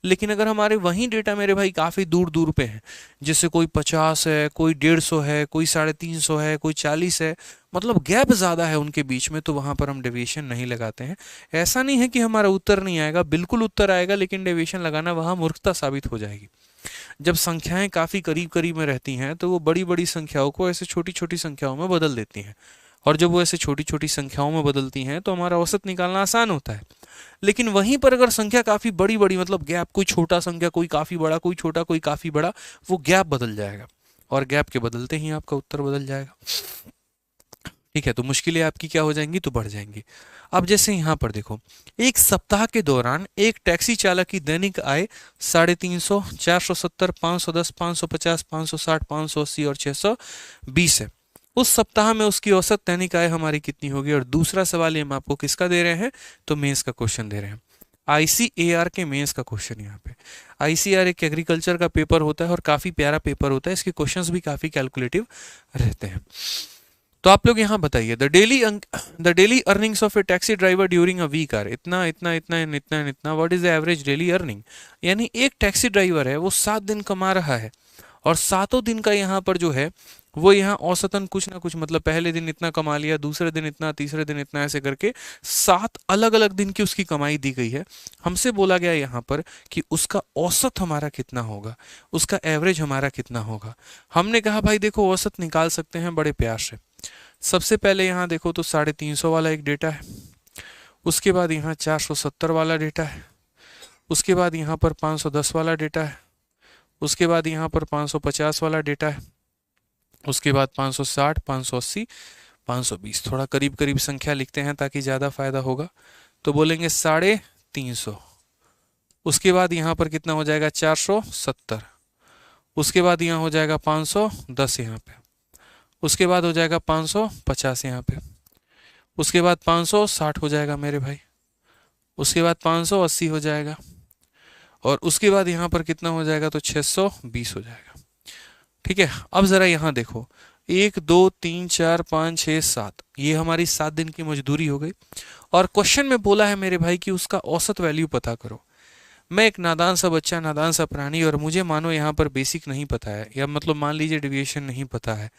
लेकिन अगर हमारे वही डेटा मेरे भाई काफ़ी दूर दूर पे हैं, जैसे कोई 50 है, कोई 150 है, कोई 350 है, कोई 40 है, मतलब गैप ज़्यादा है उनके बीच में, तो वहाँ पर हम डेविएशन नहीं लगाते हैं। ऐसा नहीं है कि हमारा उत्तर नहीं आएगा, बिल्कुल उत्तर आएगा, लेकिन डेविएशन लगाना वहाँ मूर्खता साबित हो जाएगी। जब संख्याएं काफ़ी करीब करीब में रहती हैं तो वो बड़ी बड़ी संख्याओं को ऐसे छोटी छोटी संख्याओं में बदल देती हैं, और जब वो ऐसे छोटी छोटी संख्याओं में बदलती हैं तो हमारा औसत निकालना आसान होता है। लेकिन वहीं पर अगर संख्या काफ़ी बड़ी बड़ी, मतलब गैप, कोई छोटा संख्या, कोई काफ़ी बड़ा, कोई छोटा, कोई काफ़ी बड़ा, वो गैप बदल जाएगा, और गैप के बदलते ही आपका उत्तर बदल जाएगा। ठीक है, तो मुश्किलें आपकी क्या हो जाएंगी तो बढ़ जाएंगी। अब जैसे यहाँ पर देखो, एक सप्ताह के दौरान एक टैक्सी चालक की दैनिक आय 350, 470, 510, 550, 560, 580 और 620 है। उस सप्ताह में उसकी औसत दैनिक आय हमारी कितनी होगी? और दूसरा सवाल ये हम आपको किसका दे रहे हैं तो मेंस का क्वेश्चन दे रहे हैं, ICAR के मेंस का क्वेश्चन। यहाँ पे ICAR एक एग्रीकल्चर का पेपर होता है और काफ़ी प्यारा पेपर होता है, इसके क्वेश्चंस भी काफ़ी कैलकुलेटिव रहते हैं। तो आप लोग यहाँ बताइए, the daily earnings of a taxi driver during a week are इतना इतना इतना इतना इतना, what is the average daily earning. यानी एक टैक्सी ड्राइवर है वो 7 दिन कमा रहा है, और 7 दिन का यहाँ पर जो है वो यहाँ औसतन कुछ ना कुछ, मतलब पहले दिन इतना कमा लिया, दूसरे दिन इतना, तीसरे दिन इतना, ऐसे करके 7 अलग अलग दिन की उसकी कमाई दी गई है। हमसे बोला गया यहाँ पर कि उसका औसत हमारा कितना होगा, उसका एवरेज हमारा कितना होगा। हमने कहा भाई देखो औसत निकाल सकते हैं बड़े प्यार से। सबसे पहले यहाँ देखो तो 350 वाला एक डेटा है, उसके बाद यहाँ 470 वाला डेटा है, उसके बाद यहाँ पर 510 वाला डेटा है, उसके बाद यहाँ पर 550 वाला डेटा है, उसके बाद 560, 580, 520। थोड़ा करीब करीब संख्या लिखते हैं ताकि ज़्यादा फायदा होगा। तो बोलेंगे 350, उसके बाद यहाँ पर कितना हो जाएगा 470, उसके बाद यहाँ हो जाएगा 510 यहाँ पे, उसके बाद हो जाएगा 550 यहाँ पे, उसके बाद 560 हो जाएगा मेरे भाई, उसके बाद 580 हो जाएगा, और उसके बाद यहाँ पर कितना हो जाएगा, तो 620 हो जाएगा। ठीक है, अब ज़रा यहाँ देखो, 1 2 3 4 5 6 7, ये हमारी 7 दिन की मजदूरी हो गई। और क्वेश्चन में बोला है मेरे भाई कि उसका औसत वैल्यू पता करो। मैं एक नादान सा बच्चा, नादान सा प्राणी, और मुझे मानो यहाँ पर बेसिक नहीं पता है, या मतलब मान लीजिए डेविएशन नहीं पता है,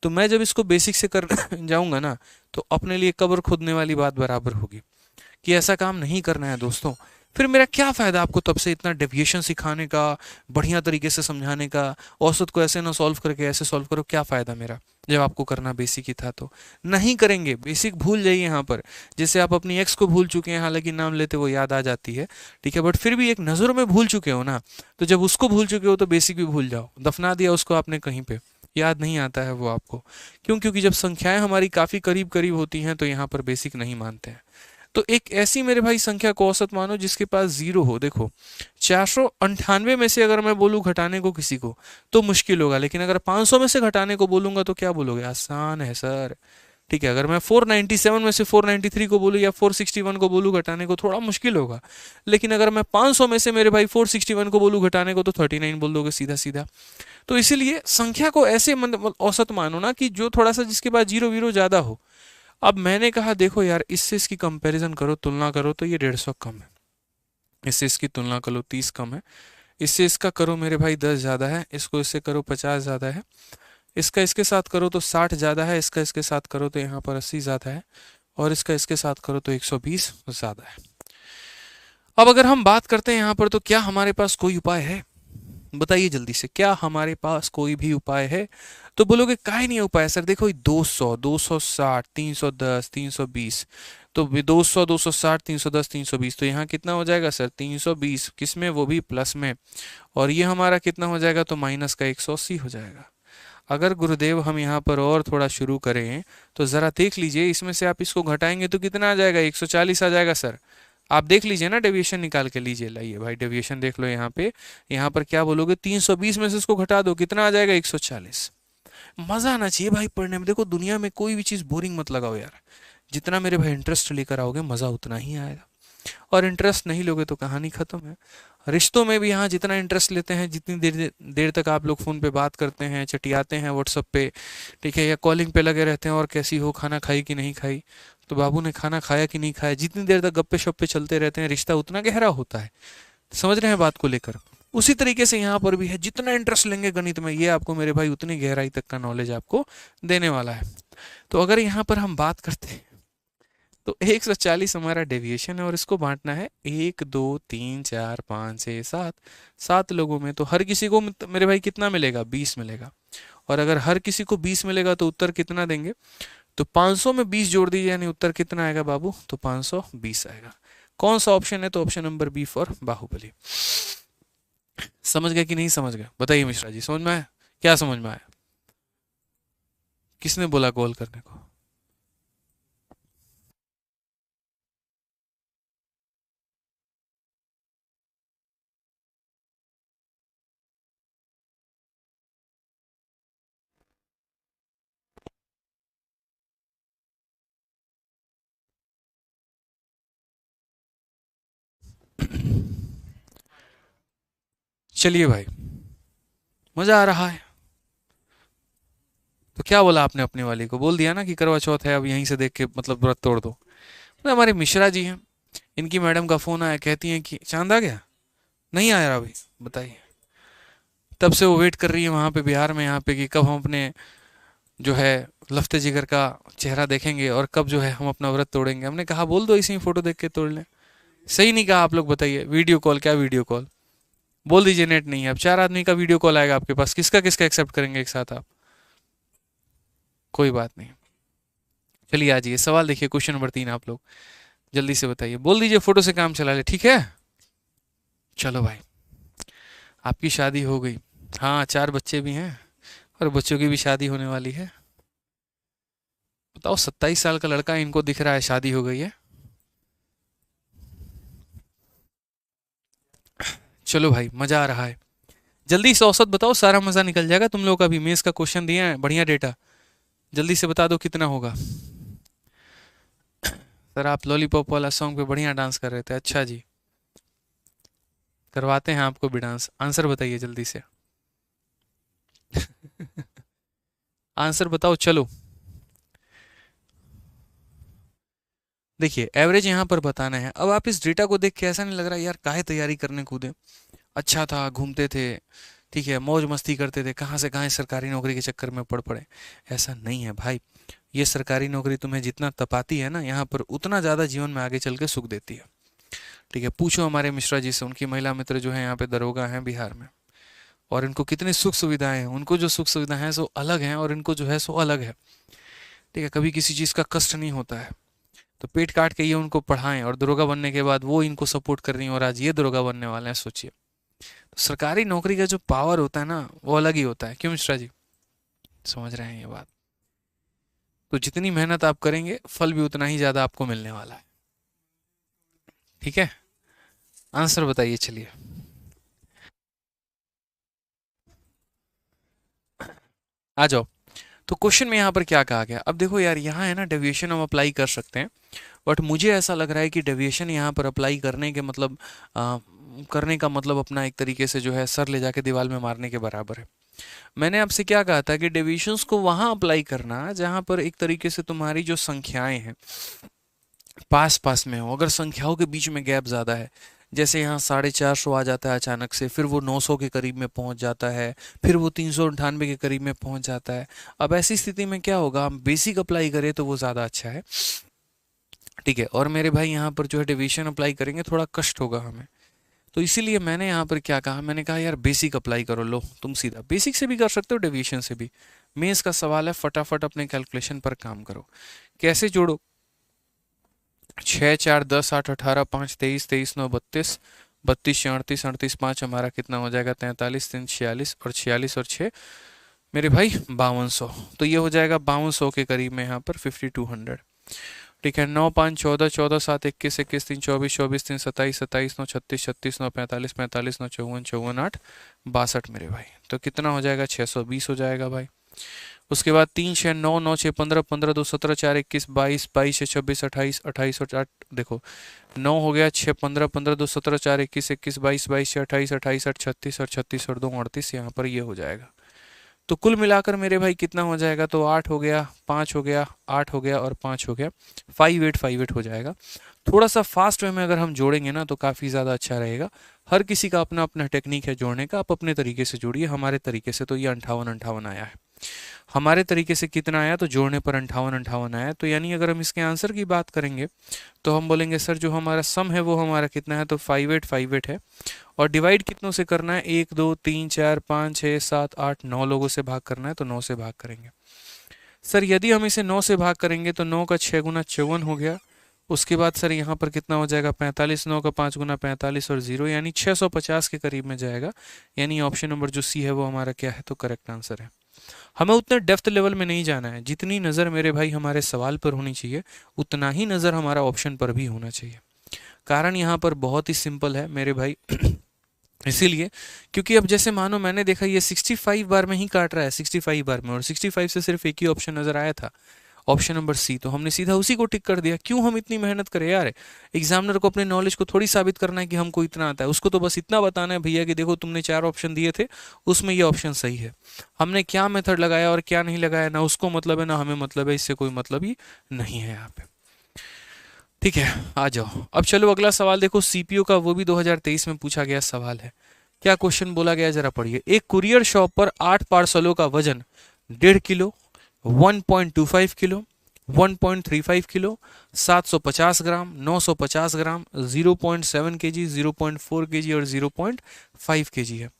तो मैं जब इसको बेसिक से कर जाऊंगा ना, तो अपने लिए कब्र खोदने वाली बात बराबर होगी कि ऐसा काम नहीं करना है दोस्तों। फिर मेरा क्या फ़ायदा आपको तब से इतना डेविएशन सिखाने का, बढ़िया तरीके से समझाने का, औसत को ऐसे ना सॉल्व करके ऐसे सॉल्व करो, क्या फ़ायदा मेरा, जब आपको करना बेसिक ही था। तो नहीं करेंगे, बेसिक भूल जाइए यहाँ पर। जैसे आप अपनी एक्स को भूल चुके हैं, हालांकि नाम लेते वो याद आ जाती है, ठीक है, बट फिर भी एक नज़रों में भूल चुके हो ना, तो जब उसको भूल चुके हो तो बेसिक भी भूल जाओ। दफना दिया उसको आपने कहीं पे, याद नहीं आता है वो आपको। क्यों? क्योंकि जब संख्याएं हमारी काफ़ी करीब करीब होती हैं तो यहाँ पर बेसिक नहीं मानते हैं। तो एक ऐसी मेरे भाई संख्या को औसत मानो जिसके पास जीरो हो। देखो, 498 में से अगर मैं बोलूँ घटाने को किसी को तो मुश्किल होगा, लेकिन अगर 500 में से घटाने को बोलूंगा तो क्या बोलोगे, आसान है सर। ठीक है, अगर मैं 497 में से 493 को बोलूँ या 461 को बोलूँ घटाने को, थोड़ा मुश्किल होगा, लेकिन अगर मैं 500 में से मेरे भाई 461 को बोलूँ घटाने को, तो 39 बोल दोगे सीधा सीधा। तो इसीलिए संख्या को ऐसे औसत मानो ना कि जो थोड़ा सा, जिसके पास जीरो वीरो ज्यादा हो। अब मैंने कहा देखो यार, इससे इसकी कंपैरिजन करो, तुलना करो, तो ये 150 कम है, इससे इसकी तुलना करो 30 कम है, इससे इसका करो मेरे भाई 10 ज़्यादा है, इसको इससे करो 50 ज़्यादा है, इसका इसके साथ करो तो 60 ज़्यादा है, इसका इसके साथ करो तो यहाँ पर 80 ज़्यादा है, और इसका इसके साथ करो तो 120 ज़्यादा है। अब अगर हम बात करते हैं यहाँ पर, तो क्या हमारे पास कोई उपाय है? बताइए जल्दी से, क्या हमारे पास कोई भी उपाय है? तो बोलोगे काहे नहीं उपाय सर, देखो 200, 260, 310, 320, तो 200, 260, 310, 320, तो यहाँ कितना हो जाएगा सर, 320, किसमें, वो भी प्लस में, और ये हमारा कितना हो जाएगा, तो माइनस का 180 हो जाएगा। अगर गुरुदेव हम यहाँ पर और थोड़ा शुरू करें, तो ज़रा देख लीजिए, इसमें से आप इसको घटाएंगे तो कितना आ जाएगा, 140 आ जाएगा सर। आप देख लीजिए ना, डेविएशन निकाल के लीजिए, लाइए भाई डेविएशन देख लो यहाँ पे। यहाँ पर क्या बोलोगे, 320 में से इसको घटा दो, कितना आ जाएगा, 140। मजा आना चाहिए भाई पढ़ने में। देखो, दुनिया में कोई भी चीज़ बोरिंग मत लगाओ यार, जितना मेरे भाई इंटरेस्ट लेकर आओगे मज़ा उतना ही आएगा, और इंटरेस्ट नहीं लोगे तो कहानी खत्म है। रिश्तों में भी यहाँ जितना इंटरेस्ट लेते हैं, जितनी देर देर तक आप लोग फ़ोन पे बात करते हैं, चटियाते हैं व्हाट्सअप पे, ठीक है, या कॉलिंग पे लगे रहते हैं, और कैसी हो, खाना खाई कि नहीं खाई, तो बाबू ने खाना खाया कि नहीं खाया, जितनी देर तक गप्पे शप्पे चलते रहते हैं, रिश्ता उतना गहरा होता है। समझ रहे हैं बात को लेकर? उसी तरीके से यहाँ पर भी है, जितना इंटरेस्ट लेंगे गणित में, ये आपको मेरे भाई उतनी गहराई तक का नॉलेज आपको देने वाला है। तो अगर यहाँ पर हम बात करते हैं, तो 140 हमारा डेविएशन है, और इसको बांटना है 1 2 3 4 5 6 7, 7 लोगों में। तो हर किसी को मेरे भाई कितना मिलेगा, 20 मिलेगा। और अगर हर किसी को 20 मिलेगा तो उत्तर कितना देंगे, तो 500 में 20 जोड़ दीजिए, यानी उत्तर कितना आएगा बाबू, तो 520 आएगा। कौन सा ऑप्शन है, तो option number B for Baahubali. समझ गए कि नहीं समझ गए, बताइए मिश्रा जी, समझ में आया? क्या समझ में आया? किसने बोला कॉल करने को? चलिए भाई, मजा आ रहा है। तो क्या बोला आपने अपने वाली को? बोल दिया ना कि करवा चौथ है, अब यहीं से देख के मतलब व्रत तोड़ दो। तो हमारे मिश्रा जी हैं, इनकी मैडम का फोन आया, कहती हैं कि चांद आ गया, नहीं आया रहा अभी, बताइए। तब से वो वेट कर रही है वहाँ पे बिहार में, यहाँ पे, कि कब हम अपने जो है लफ्ते जिगर का चेहरा देखेंगे, और कब जो है हम अपना व्रत तोड़ेंगे। हमने कहा बोल दो, इसी में फोटो देख के तोड़ लें। सही नहीं कहा आप लोग, बताइए। वीडियो कॉल, क्या वीडियो कॉल? बोल दीजिए नेट नहीं है, अब 4 आदमी का वीडियो कॉल आएगा आपके पास, किसका किसका एक्सेप्ट करेंगे एक साथ आप? कोई बात नहीं। चलिए आ जाइए, सवाल देखिए, क्वेश्चन नंबर 3 आप लोग जल्दी से बताइए, बोल दीजिए, फोटो से काम चला ले, ठीक है? चलो भाई, आपकी शादी हो गई, हाँ 4 बच्चे भी हैं, और बच्चों की भी शादी होने वाली है। बताओ, 27 साल का लड़का इनको दिख रहा है शादी हो गई है। चलो भाई, मजा आ रहा है। जल्दी से औसत बताओ, सारा मजा निकल जाएगा तुम लोग का भी। मेंस का क्वेश्चन दिया है, बढ़िया डेटा, जल्दी से बता दो कितना होगा। सर आप लॉलीपॉप वाला सॉन्ग पे बढ़िया डांस कर रहे थे, अच्छा जी, करवाते हैं आपको भी डांस। आंसर बताइए जल्दी से। आंसर बताओ चलो। देखिए एवरेज यहाँ पर बताना है। अब आप इस डेटा को देख के ऐसा नहीं लग रहा यार काहे तैयारी करने कूदे, अच्छा था घूमते थे, ठीक है मौज मस्ती करते थे, कहाँ से कहाँ सरकारी नौकरी के चक्कर में पड़ पड़े। ऐसा नहीं है भाई, ये सरकारी नौकरी तुम्हें जितना तपाती है ना यहाँ पर, उतना ज़्यादा जीवन में आगे चल के सुख देती है। ठीक है, पूछो हमारे मिश्रा जी से, उनकी महिला मित्र जो है यहाँ पे दरोगा हैं बिहार में, और इनको कितनी सुख सुविधाएं हैं। उनको जो सुख सुविधाएं हैं सो अलग हैं, और इनको जो है सो अलग है। ठीक है, कभी किसी चीज़ का कष्ट नहीं होता है। तो पेट काट के ये उनको पढ़ाएं, और दरोगा बनने के बाद वो इनको सपोर्ट कर रही हैं, और आज ये दरोगा बनने वाले हैं, सोचिए। तो सरकारी नौकरी का जो पावर होता है ना वो अलग ही होता है, क्यों मिश्रा जी, समझ रहे हैं ये बात। तो जितनी मेहनत आप करेंगे फल भी उतना ही ज़्यादा आपको मिलने वाला है। ठीक है, आंसर बताइए चलिए। आ जाओ। तो क्वेश्चन में यहाँ पर क्या कहा गया, अब देखो यार यहाँ है ना डेविएशन हम अप्लाई कर सकते हैं, बट मुझे ऐसा लग रहा है कि डेविएशन यहाँ पर अप्लाई करने के मतलब करने का मतलब अपना एक तरीके से जो है सर ले जाके दीवार में मारने के बराबर है। मैंने आपसे क्या कहा था कि डेविएशंस को वहाँ अप्लाई करना जहाँ पर एक तरीके से तुम्हारी जो संख्याएं हैं पास पास में हो, अगर संख्याओं के बीच में गैप ज़्यादा है, जैसे यहाँ 450 आ जाता है अचानक से, फिर वो 900 के करीब में पहुँच जाता है, फिर वो 398 के करीब में पहुँच जाता है। अब ऐसी स्थिति में क्या होगा, हम बेसिक अप्लाई करें तो वो ज़्यादा अच्छा है। ठीक है, और मेरे भाई यहाँ पर जो है डिवीजन अप्लाई करेंगे थोड़ा कष्ट होगा हमें। तो इसीलिए मैंने यहाँ पर क्या कहा, मैंने कहा यार बेसिक अप्लाई करो, लो तुम सीधा बेसिक से भी कर सकते हो, डेविएशन से भी। मेंस का सवाल है, फटाफट अपने कैलकुलेशन पर काम करो। कैसे जोड़ो, 6 4 10 8 18 5 23 23 9 32, 32 6 38 38 5 हमारा कितना हो जाएगा, 43 3 46, और 46 और 6 मेरे भाई 5200। तो ये हो जाएगा 5200 के करीब में यहाँ पर 5200। ठीक है, 9 5 14 14 7 21 21 3 24 24 3 27 27 9 36 36 9 45 45 9 54 54 8 62 मेरे भाई। तो कितना हो जाएगा, 620 हो जाएगा भाई। उसके बाद 3 6 9 9 6 15 15 2 17 4 21 22 22 6 26 28 28 और 8 देखो 9 हो गया, 6 15 15 2 17 4 21 21 22 22 6 28 28 8 36 और 36 और 2 38, यहाँ पर ये हो जाएगा। तो कुल मिलाकर मेरे भाई कितना हो जाएगा, तो 8 हो गया, 5 हो गया, 8 हो गया और 5 हो गया, 5858 हो जाएगा। थोड़ा सा फास्ट वे में अगर हम जोड़ेंगे ना तो काफ़ी ज़्यादा अच्छा रहेगा। हर किसी का अपना अपना टेक्निक है जोड़ने का, आप अपने तरीके से जोड़िए। हमारे तरीके से तो ये 58 58 आया है। हमारे तरीके से कितना आया, तो जोड़ने पर 58 58 आया। तो यानी अगर हम इसके आंसर की बात करेंगे तो हम बोलेंगे सर जो हमारा सम है वो हमारा कितना है, तो 5858 है। और डिवाइड कितनों से करना है, 1 2 3 4 5 6 7 8 9 लोगों से भाग करना है, तो 9 से भाग करेंगे। सर यदि हम इसे 9 से भाग करेंगे तो 9 का 6 गुना 54 हो गया। उसके बाद सर यहाँ पर कितना हो जाएगा, 45, 9 का 5 गुना 45 और 0 यानी 650 के करीब में जाएगा। यानी ऑप्शन नंबर जो सी है वो हमारा क्या है, तो करेक्ट आंसर है। हमें उतने डेप्थ लेवल में नहीं जाना है, जितनी नज़र मेरे भाई हमारे सवाल पर होनी चाहिए उतना ही नज़र हमारा ऑप्शन पर भी होना चाहिए। कारण यहाँ पर बहुत ही सिंपल है मेरे भाई। इसीलिए क्योंकि अब जैसे मानो मैंने देखा ये 65 बार में ही काट रहा है, 65 बार में, और 65 से सिर्फ एक ही ऑप्शन नज़र आया था, ऑप्शन नंबर सी, तो हमने सीधा उसी को टिक कर दिया। क्यों हम इतनी मेहनत करें यार, एग्जामिनर को अपने नॉलेज को थोड़ी साबित करना है कि हमको इतना आता है, उसको तो बस इतना बताना है भैया कि देखो तुमने 4 ऑप्शन दिए थे उसमें ये ऑप्शन सही है। हमने क्या मेथड लगाया और क्या नहीं लगाया ना उसको मतलब है ना हमें मतलब है, इससे कोई मतलब ही नहीं है यहाँ पे। ठीक है, आ जाओ। अब चलो अगला सवाल देखो, सीपीयू का, वो भी 2023 में पूछा गया सवाल है। क्या क्वेश्चन बोला गया जरा पढ़िए। एक कुरियर शॉप पर 8 पार्सलों का वजन 1.5 किलो, 1.25 किलो, 1.35 किलो, 750 ग्राम, 950 ग्राम, 0.7 केजी, 0.4 केजी और 0.5 केजी है।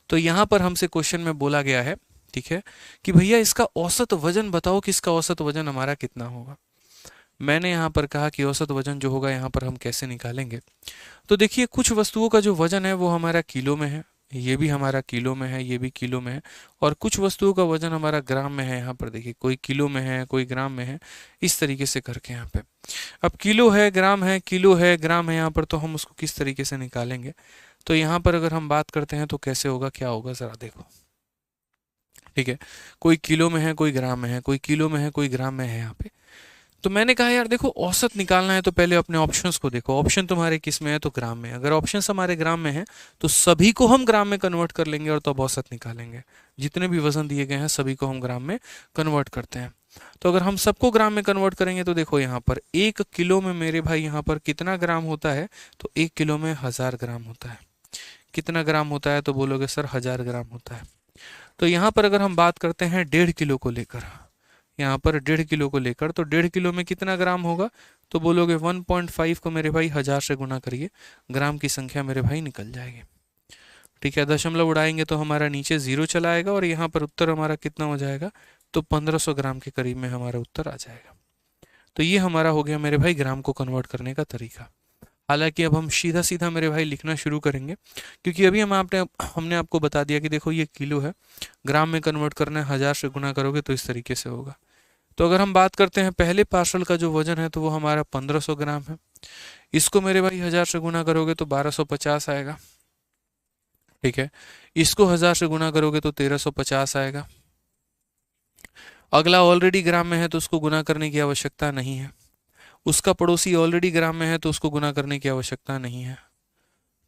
तो यहाँ पर हमसे क्वेश्चन में बोला गया है, ठीक है, कि भैया इसका औसत वजन बताओ कि इसका औसत वजन हमारा कितना होगा। मैंने यहाँ पर कहा कि औसत वजन जो होगा यहाँ पर हम कैसे निकालेंगे। तो देखिए कुछ वस्तुओं का जो वजन है वो हमारा किलो में है, ये भी हमारा किलो में है, ये भी किलो में है, और कुछ वस्तुओं का वजन हमारा ग्राम में है। यहाँ पर देखिए कोई किलो में है कोई ग्राम में है, इस तरीके से करके यहाँ पे। अब किलो है ग्राम है किलो है ग्राम है यहाँ पर, तो हम उसको किस तरीके से निकालेंगे। तो यहाँ पर अगर हम बात करते हैं तो कैसे होगा, क्या होगा ज़रा देखो। ठीक है, कोई किलो में है कोई ग्राम में है, कोई किलो में है कोई ग्राम में है यहाँ पे। तो मैंने कहा यार देखो, औसत निकालना है तो पहले अपने ऑप्शंस को देखो। ऑप्शन तुम्हारे किस में है? तो ग्राम में। अगर ऑप्शंस हमारे ग्राम में है तो सभी को हम ग्राम में कन्वर्ट कर लेंगे और तब औसत निकालेंगे। जितने भी वजन दिए गए हैं सभी को हम ग्राम में कन्वर्ट करते हैं। तो अगर हम सबको ग्राम में कन्वर्ट करेंगे तो देखो यहाँ पर 1 किलो में मेरे भाई यहाँ पर कितना ग्राम होता है? तो 1 किलो में 1000 ग्राम होता है। कितना ग्राम होता है? तो बोलोगे सर 1000 ग्राम होता है। तो यहाँ पर अगर हम बात करते हैं 1.5 किलो को लेकर, यहाँ पर 1.5 किलो को लेकर, तो 1.5 किलो में कितना ग्राम होगा? तो बोलोगे 1.5 को मेरे भाई 1000 से गुना करिए, ग्राम की संख्या मेरे भाई निकल जाएगी। ठीक है, दशमलव उड़ाएंगे तो हमारा नीचे 0 चला आएगा और यहाँ पर उत्तर हमारा कितना हो जाएगा? तो 1500 ग्राम के करीब में हमारा उत्तर आ जाएगा। तो ये हमारा हो गया मेरे भाई ग्राम को कन्वर्ट करने का तरीका। हालांकि अब हम सीधा सीधा मेरे भाई लिखना शुरू करेंगे, क्योंकि अभी हमने आपको बता दिया कि देखो ये किलो है, ग्राम में कन्वर्ट करना है, 1000 से गुना करोगे तो इस तरीके से होगा। तो अगर हम बात करते हैं पहले पार्सल का जो वजन है तो वो हमारा 1500 ग्राम है। इसको मेरे भाई 1000 से गुना करोगे तो 1250 आएगा। ठीक है, इसको 1000 से गुना करोगे तो 1350 आएगा। अगला ऑलरेडी ग्राम में है तो उसको गुना करने की आवश्यकता नहीं है। उसका पड़ोसी ऑलरेडी ग्राम में है तो उसको गुना करने की आवश्यकता नहीं है।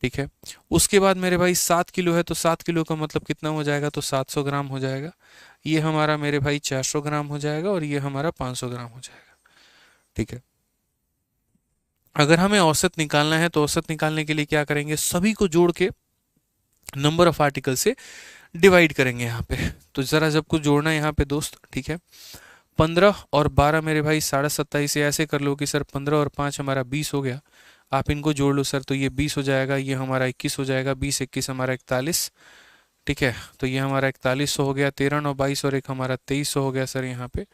ठीक है, उसके बाद मेरे भाई 7 किलो है तो 7 किलो का मतलब कितना हो जाएगा? तो 700 ग्राम हो जाएगा। ये हमारा मेरे भाई 400 ग्राम हो जाएगा और ये हमारा 500 ग्राम हो जाएगा। ठीक है, अगर हमें औसत निकालना है तो औसत निकालने के लिए क्या करेंगे? सभी को जोड़ के नंबर ऑफ आर्टिकल से डिवाइड करेंगे यहाँ पे। तो जरा जब कुछ जोड़ना है यहाँ पे दोस्त, ठीक है, 15 और 12 मेरे भाई 27.5 से ऐसे कर लो कि सर 15 और 5 हमारा 20 हो गया। आप इनको जोड़ लो सर, तो ये 20 हो जाएगा, ये हमारा 21 हो जाएगा, 20 21 हमारा 41। ठीक है, तो ये हमारा 4100 हो गया। 13 9 22 और एक हमारा 2300 हो गया सर यहाँ पे।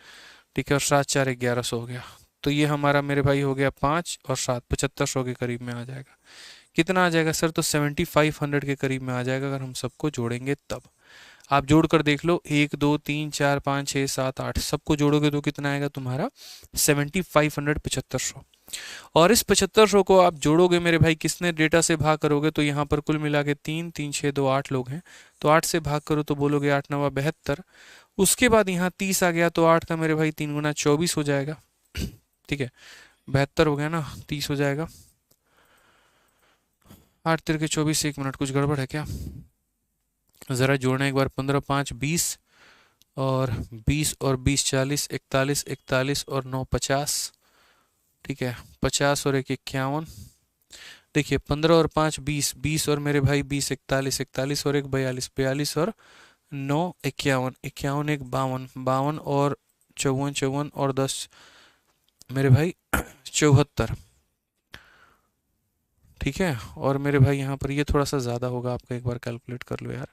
ठीक है, और 7 4 1100 हो गया। तो ये हमारा मेरे भाई हो गया 5 और 7 7500 के करीब में आ जाएगा। कितना आ जाएगा सर? तो 7500 के करीब में आ जाएगा अगर हम सबको जोड़ेंगे तब। आप जोड़ कर देख लो, 1 2 3 4 5 6 7 8 सबको जोड़ोगे तो कितना आएगा तुम्हारा? 7500 7500। और इस 7500 को आप जोड़ोगे मेरे भाई, किसने डेटा से भाग करोगे? तो यहाँ पर कुल मिला के 3 3 6 2 8 लोग हैं, तो 8 से भाग करो तो बोलोगे 8 9 72। उसके बाद यहाँ 30 आ गया तो 8 का मेरे भाई 3 गुना 24 हो जाएगा। ठीक है, 72 हो गया ना, 30 हो जाएगा। 8 तिरके 24, 1 मिनट कुछ गड़बड़ है क्या? ज़रा जोड़ना एक बार। 15 5 20 और 20 और 20 40, 41 41 और 9 50। ठीक है, 50 और 1 51। देखिए 15 और 5 20, 20 और मेरे भाई 20 41 41 और 1 42 42 और 9 51 51 1 52 52 और 54 54 और 10 मेरे भाई 74। ठीक है, और मेरे भाई यहाँ पर ये थोड़ा सा ज़्यादा होगा, आपका एक बार कैलकुलेट कर लो यार।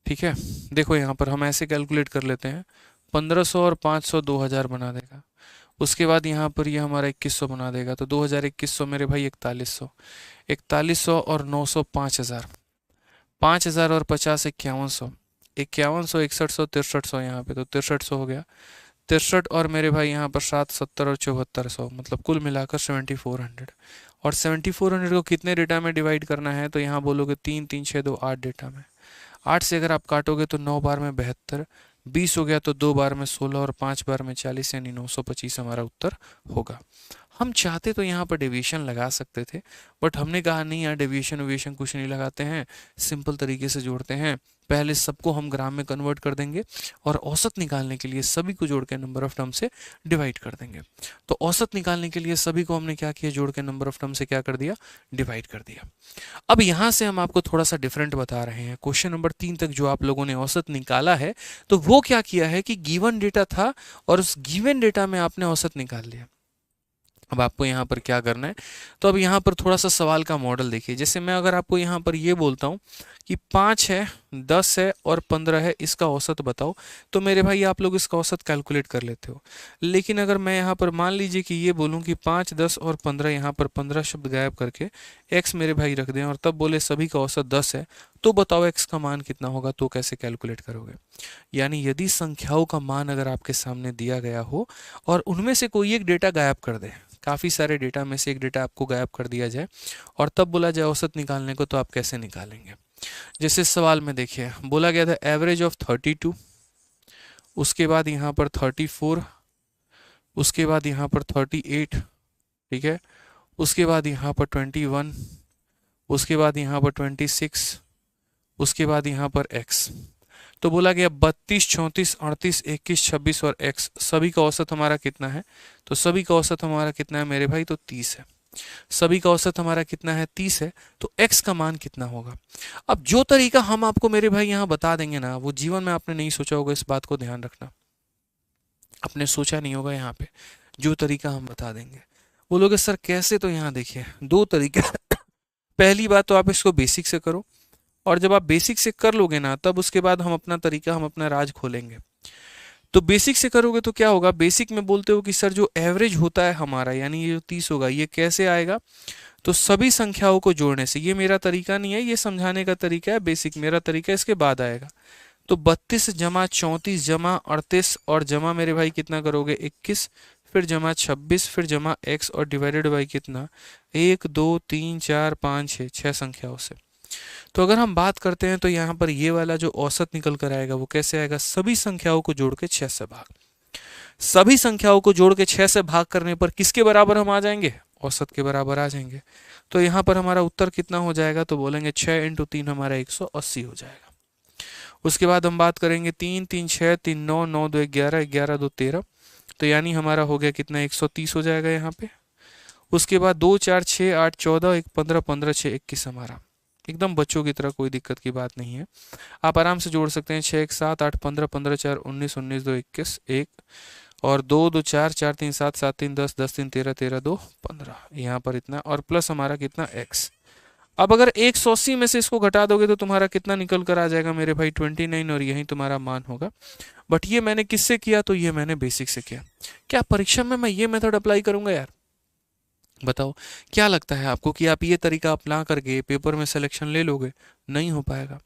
ठीक है, देखो यहाँ पर हम ऐसे कैलकुलेट कर लेते हैं, 1500 और 500 2000 बना देगा। उसके बाद यहाँ पर ये हमारा 2100 बना देगा, तो 2000 2100 मेरे भाई 4100। 4100 और 900 5000। 5000 और 50 5100। 5100 6100 6300 यहाँ पे, तो 6300 हो गया। 63 और मेरे भाई यहाँ पर 7 70 और 7400, मतलब कुल मिलाकर 7400। और 7400 को कितने डेटा में डिवाइड करना है? तो यहाँ बोलोगे 3 3 6 2 8 डेटा में। 8 से अगर आप काटोगे तो 9 बार में 72, 20 हो गया तो 2 बार में 16 और 5 बार में 40, यानी 925 हमारा उत्तर होगा। हम चाहते तो यहाँ पर डेविएशन लगा सकते थे, बट हमने कहा नहीं यार, डेविएशन वेविएशन कुछ नहीं लगाते हैं, सिंपल तरीके से जोड़ते हैं। पहले सबको हम ग्राम में कन्वर्ट कर देंगे और औसत निकालने के लिए सभी को जोड़ के नंबर ऑफ टर्म से डिवाइड कर देंगे। तो औसत निकालने के लिए सभी को हमने क्या किया? जोड़ के नंबर ऑफ टर्म से क्या कर दिया? डिवाइड कर दिया। अब यहाँ से हम आपको थोड़ा सा डिफरेंट बता रहे हैं। क्वेश्चन नंबर 3 तक जो आप लोगों ने औसत निकाला है, तो वो क्या किया है कि गिवन डेटा था और उस गिवन डेटा में आपने औसत निकाल लिया। अब आपको यहाँ पर क्या करना है? तो अब यहाँ पर थोड़ा सा सवाल का मॉडल देखिए। जैसे मैं अगर आपको यहाँ पर ये बोलता हूँ कि 5 है, 10 है और 15 है, इसका औसत बताओ, तो मेरे भाई आप लोग इसका औसत कैलकुलेट कर लेते हो। लेकिन अगर मैं यहाँ पर मान लीजिए कि ये बोलूँ कि 5 10 और 15, यहाँ पर 15 शब्द गायब करके x मेरे भाई रख दें और तब बोले सभी का औसत 10 है, तो बताओ x का मान कितना होगा? तो कैसे कैलकुलेट करोगे? यानी यदि संख्याओं का मान अगर आपके सामने दिया गया हो और उनमें से कोई एक डेटा गायब कर दे, काफ़ी सारे डेटा में से एक डेटा आपको गायब कर दिया जाए और तब बोला जाए औसत निकालने को, तो आप कैसे निकालेंगे? जैसे सवाल में देखिए बोला गया था एवरेज ऑफ 32, उसके बाद यहाँ पर 34, उसके बाद यहाँ पर 38, ठीक है, उसके बाद यहाँ पर 21, उसके बाद यहाँ पर 26, उसके बाद यहाँ पर x। तो बोला गया 32, 34, 38, 21, 26 और x, सभी का औसत हमारा कितना है? तो सभी का औसत हमारा कितना है मेरे भाई? तो 30 है। सभी का औसत हमारा कितना है? 30 है। तो x का मान कितना होगा? अब जो तरीका हम आपको मेरे भाई यहाँ बता देंगे ना, वो जीवन में आपने नहीं सोचा होगा, इस बात को ध्यान रखना। आपने सोचा नहीं होगा यहाँ पे, जो तरीका हम बता देंगे बोलोगे सर कैसे? तो यहाँ देखिए दो तरीके पहली बात तो आप इसको बेसिक से करो, और जब आप बेसिक से कर लोगे ना, तब उसके बाद हम अपना तरीका, हम अपना राज खोलेंगे। तो बेसिक से करोगे तो क्या होगा? बेसिक में बोलते हो कि सर जो एवरेज होता है हमारा, यानी ये जो 30 होगा, ये कैसे आएगा? तो सभी संख्याओं को जोड़ने से। ये मेरा तरीका नहीं है, ये समझाने का तरीका है बेसिक, मेरा तरीका इसके बाद आएगा। तो 32 जमा 34 जमा 38 और जमा मेरे भाई कितना करोगे? 21, फिर जमा 26, फिर जमा x और डिवाइडेड बाई कितना? 1 2 3 4 5 6, 6 संख्याओं से। तो अगर हम बात करते हैं तो यहाँ पर ये वाला जो औसत निकल कर आएगा वो कैसे आएगा? सभी संख्याओं को जोड़ के 6 से भाग। सभी संख्याओं को जोड़ के 6 से भाग करने पर किसके बराबर हम आ जाएंगे? औसत के बराबर आ जाएंगे। तो यहाँ पर हमारा उत्तर कितना हो जाएगा? तो बोलेंगे 6 इंटू 3 हमारा 180 हो जाएगा। उसके बाद हम बात करेंगे 3 3 6 3 9 9 2 11 11 2 13, तो यानी हमारा हो गया कितना? 130 हो जाएगा यहाँ पे। उसके बाद 2 4 6 8 14 1 15 15 6 21 हमारा। एकदम बच्चों की तरह, कोई दिक्कत की बात नहीं है, आप आराम से जोड़ सकते हैं। 6 1 7 8 15 15 4 19 19 2 21 1 और 2 2 4 4 3 7 7 3 10 10 3 13 13 2 15, यहाँ पर इतना, और प्लस हमारा कितना? x। अब अगर 180 में से इसको घटा दोगे तो तुम्हारा कितना निकल कर आ जाएगा मेरे भाई? 29, और यही तुम्हारा मान होगा। बट ये मैंने किससे किया? तो ये मैंने बेसिक से किया। क्या परीक्षा में मैं ये मेथड अप्लाई करूंगा यार? बताओ, क्या लगता है आपको कि आप ये तरीका अपना करके पेपर में सिलेक्शन ले लोगे? नहीं हो पाएगा।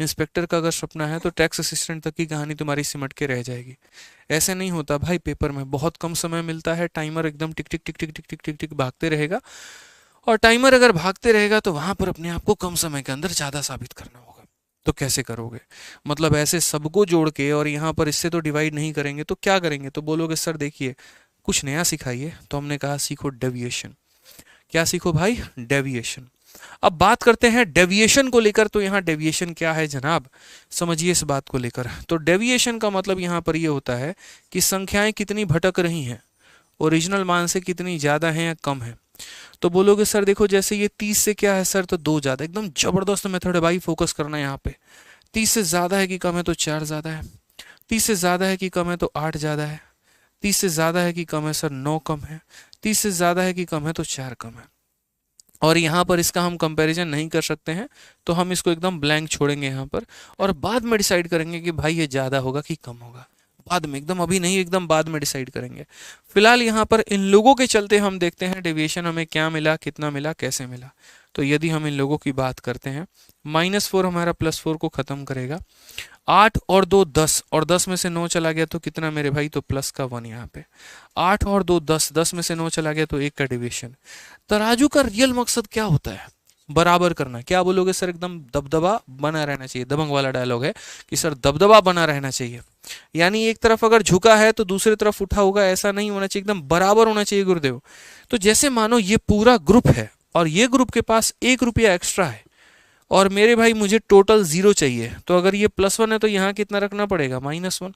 इंस्पेक्टर का अगर सपना है तो टैक्स असिस्टेंट तक की कहानी तुम्हारी सिमट के रह जाएगी। ऐसे नहीं होता भाई, पेपर में बहुत कम समय मिलता है, टाइमर एकदम टिक टिक टिक टिक टिक टिक टिक टिक भागते रहेगा, और टाइमर अगर भागते रहेगा तो वहां पर अपने आप को कम समय के अंदर ज्यादा साबित करना होगा। तो कैसे करोगे? मतलब ऐसे सबको जोड़ के, और यहाँ पर इससे तो डिवाइड नहीं करेंगे तो क्या करेंगे? तो बोलोगे सर देखिए कुछ नया सिखाइए, तो हमने कहा सीखो डेविएशन। क्या सीखो भाई? डेविएशन। अब बात करते हैं डेविएशन को लेकर। तो यहाँ डेविएशन क्या है जनाब, समझिए इस बात को लेकर। तो डेविएशन का मतलब यहाँ पर ये होता है कि संख्याएं कितनी भटक रही हैं, ओरिजिनल मान से कितनी ज्यादा हैं या कम है। तो बोलोगे सर देखो जैसे ये 30 से क्या है सर? तो 2 ज्यादा। एकदम जबरदस्त मेथड है भाई, फोकस करना है यहाँ पे। 30 से ज्यादा है कि कम है? तो 4 ज्यादा है। 30 से ज्यादा है कि कम है? तो 8 ज्यादा है। 30 से ज्यादा है कि कम है सर? 9 कम है। 30 से ज्यादा है कि कम है? तो 4 कम है। और यहाँ पर इसका हम कंपैरिजन नहीं कर सकते हैं, तो हम इसको एकदम ब्लैंक छोड़ेंगे यहाँ पर, और बाद में डिसाइड करेंगे कि भाई ये ज़्यादा होगा कि कम होगा। बाद में, एकदम अभी नहीं, एकदम बाद में डिसाइड करेंगे। फिलहाल यहाँ पर इन लोगों के चलते हम देखते हैं डेविएशन हमें क्या मिला, कितना मिला, कैसे मिला। तो यदि हम इन लोगों की बात करते हैं, -4 हमारा +4 को खत्म करेगा। 8 और 2 10, और 10 में से 9 चला गया तो कितना मेरे भाई? तो प्लस का 1 यहाँ पे। 8 और 2 10, 10 में से 9 चला गया तो 1 का डिविएशन। तराजू का रियल मकसद क्या होता है? बराबर करना। क्या बोलोगे सर? एकदम दबदबा बना रहना चाहिए। दबंग वाला डायलॉग है कि सर दबदबा बना रहना चाहिए, यानी एक तरफ अगर झुका है तो दूसरी तरफ उठा होगा, ऐसा नहीं होना चाहिए, एकदम बराबर होना चाहिए गुरुदेव। तो जैसे मानो ये पूरा ग्रुप है और ये ग्रुप के पास 1 रुपया एक्स्ट्रा है, और मेरे भाई मुझे टोटल 0 चाहिए, तो अगर ये +1 है तो यहाँ कितना रखना पड़ेगा? -1।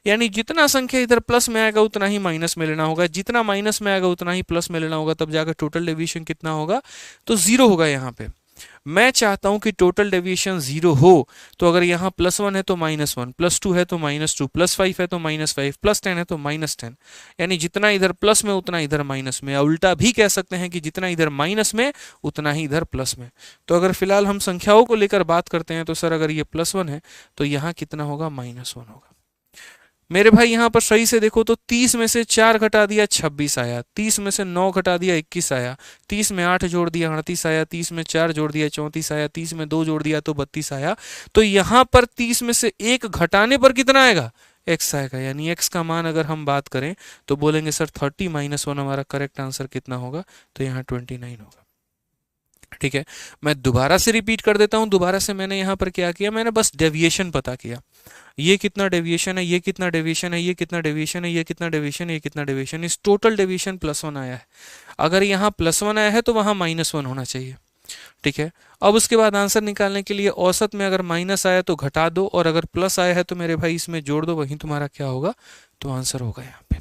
यानी जितना संख्या इधर प्लस में आएगा उतना ही माइनस में लेना होगा, जितना माइनस में आएगा उतना ही प्लस में लेना होगा, तब जाकर टोटल डेविएशन कितना होगा? तो 0 होगा यहाँ पे। मैं चाहता हूं कि टोटल डेविएशन 0 हो, तो अगर यहाँ +1 है तो -1, +2 है तो -2, +5 है तो -5, +10 है तो -10, यानी जितना इधर प्लस में उतना इधर माइनस में। उल्टा भी कह सकते हैं कि जितना इधर माइनस में उतना ही इधर प्लस में। तो अगर फिलहाल हम संख्याओं को लेकर बात करते हैं तो सर अगर ये +1 है तो यहाँ कितना होगा? -1 होगा। मेरे भाई यहाँ पर सही से देखो तो 30 में से 4 घटा दिया 26 आया, 30 में से 9 घटा दिया 21 आया, 30 में 8 जोड़ दिया 38 आया, 30 में 4 जोड़ दिया 34 आया, 30 में 2 जोड़ दिया तो 32 आया। तो यहाँ पर 30 में से 1 घटाने पर कितना आएगा? x आएगा। यानी x का मान अगर हम बात करें तो बोलेंगे सर 30 - 1 हमारा करेक्ट आंसर कितना होगा? तो यहाँ 29 होगा। ठीक है, मैं दोबारा से रिपीट कर देता हूँ। दोबारा से मैंने यहाँ पर क्या किया, मैंने बस डेविएशन पता किया, ये कितना डेविएशन है, ये कितना डेविएशन है, ये कितना डेविएशन है, ये कितना डेविएशन है, ये कितना डेविएशन, इस टोटल डेविएशन +1 आया है। अगर यहाँ +1 आया है तो वहाँ -1 होना चाहिए। ठीक है, अब उसके बाद आंसर निकालने के लिए औसत में अगर माइनस आया तो घटा दो, और अगर प्लस आया है तो मेरे भाई इसमें जोड़ दो, वही तुम्हारा क्या होगा, तो आंसर होगा यहाँ पे।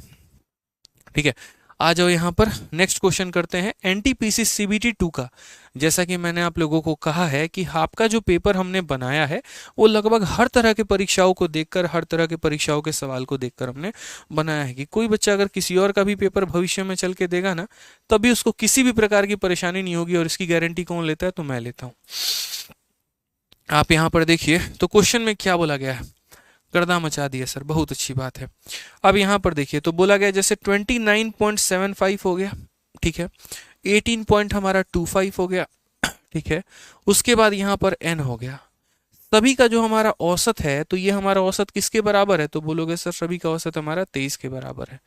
ठीक है, आ जाओ यहाँ पर नेक्स्ट क्वेश्चन करते हैं एनटीपीसी सीबीटी 2 का। जैसा कि मैंने आप लोगों को कहा है कि आपका जो पेपर हमने बनाया है वो लगभग हर तरह के परीक्षाओं को देखकर, हर तरह के परीक्षाओं के सवाल को देखकर हमने बनाया है कि कोई बच्चा अगर किसी और का भी पेपर भविष्य में चल के देगा ना, तभी उसको किसी भी प्रकार की परेशानी नहीं होगी। और इसकी गारंटी कौन लेता है, तो मैं लेता हूँ। आप यहाँ पर देखिए तो क्वेश्चन में क्या बोला गया है, गर्दा मचा दिया सर, बहुत अच्छी बात है। अब यहाँ पर देखिए तो बोला गया जैसे 29.75 हो गया, ठीक है, 18 पॉइंट हमारा 25 हो गया, ठीक है, उसके बाद यहाँ पर n हो गया। सभी का जो हमारा औसत है, तो ये हमारा औसत किसके बराबर है, तो बोलोगे सर सभी का औसत हमारा 23 के बराबर है।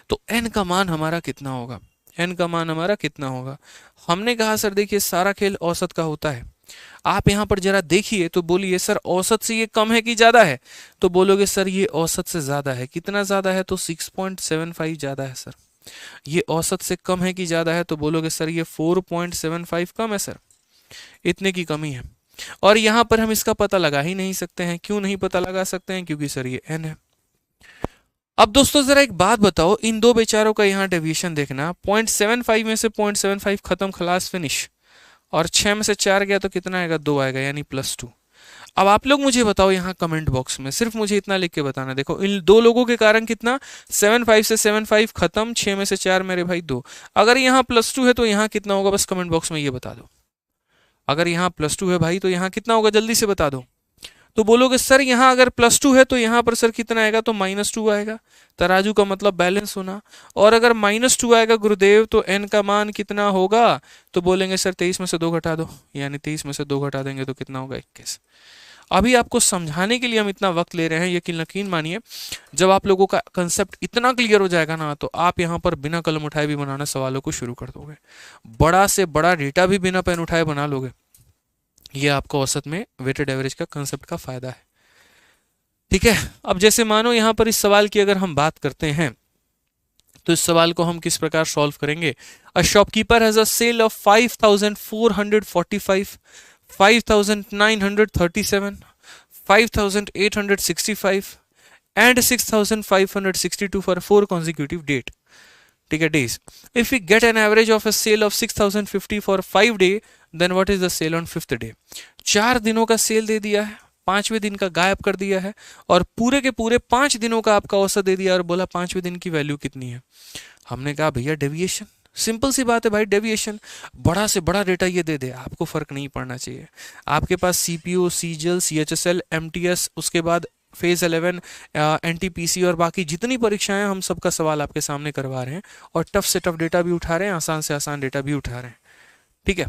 तो n का मान हमारा कितना होगा, n का मान हमारा कितना होगा। हमने कहा सर देखिए सारा खेल औसत का होता है। आप यहाँ पर जरा देखिए तो बोलिए सर औसत से ये कम है कि ज्यादा है, तो बोलोगे सर ये औसत से ज्यादा है। कितना ज्यादा है, तो 6.75 ज्यादा है सर। ये औसत से कम है कि ज्यादा है, तो बोलोगे सर ये 4.75 कम है सर, इतने की कमी है। और यहाँ पर हम इसका पता लगा ही नहीं सकते हैं। क्यों नहीं पता लगा सकते हैं, क्योंकि सर ये n है। अब दोस्तों जरा एक बात बताओ, इन दो बेचारों का यहाँ डेविएशन देखना, 0.75 में से 0.75 खत्म, खलास, फिनिश, और 6 में से 4 गया तो कितना आएगा, 2 आएगा, यानी +2। अब आप लोग मुझे बताओ यहाँ कमेंट बॉक्स में, सिर्फ मुझे इतना लिख के बताना। देखो इन दो लोगों के कारण कितना, 7.5 से 7.5 खत्म, 6 में से 4 मेरे भाई 2। अगर यहाँ +2 है तो यहाँ कितना होगा, बस कमेंट बॉक्स में ये बता दो। अगर यहाँ +2 है भाई तो यहाँ कितना होगा, जल्दी से बता दो। तो बोलोगे सर यहाँ अगर +2 है तो यहाँ पर सर कितना आएगा, तो -2 आएगा। तराजू का मतलब बैलेंस होना। और अगर -2 आएगा गुरुदेव तो n का मान कितना होगा, तो बोलेंगे सर 23 में से 2 घटा दो, यानी 23 में से 2 घटा देंगे तो कितना होगा, 21। अभी आपको समझाने के लिए हम इतना वक्त ले रहे हैं, यकीन मानिए जब आप लोगों का कंसेप्ट इतना क्लियर हो जाएगा ना, तो आप यहाँ पर बिना कलम उठाए भी बनाना सवालों को शुरू कर दोगे। बड़ा से बड़ा डेटा भी बिना पेन उठाए बना लोगे। ये आपको औसत में वेटेड एवरेज का कंसेप्ट का फायदा है। ठीक है, अब जैसे मानो यहाँ पर इस सवाल की अगर हम बात करते हैं, तो इस सवाल को हम किस प्रकार सॉल्व करेंगे। A shopkeeper has a sale of 5445, 5937, 5865 and 6562 for 4 consecutive date, ठीक है, days. If we get an average of a sale of 6050 for 5 day, then what is the sale on 5th day. 4 दिनों का सेल दे दिया है, 5वें दिन का गायब कर दिया है, और पूरे के पूरे 5 दिनों का आपका औसत दे दिया और बोला 5वें दिन की वैल्यू कितनी है। हमने कहा भैया डेविएशन, सिंपल सी बात है भाई, डेविएशन बड़ा से बड़ा डेटा ये दे दे, आपको फर्क नहीं पड़ना चाहिए। आपके पास सीपीओ, सीजीएल, सीएचएसएल, एमटीएस, उसके बाद फेज 11, एनटीपीसी और बाकी जितनी परीक्षाएं, हम सबका सवाल आपके सामने करवा रहे हैं, और टफ से टफ डेटा भी उठा रहे हैं, आसान से आसान डेटा भी उठा रहे हैं। ठीक है,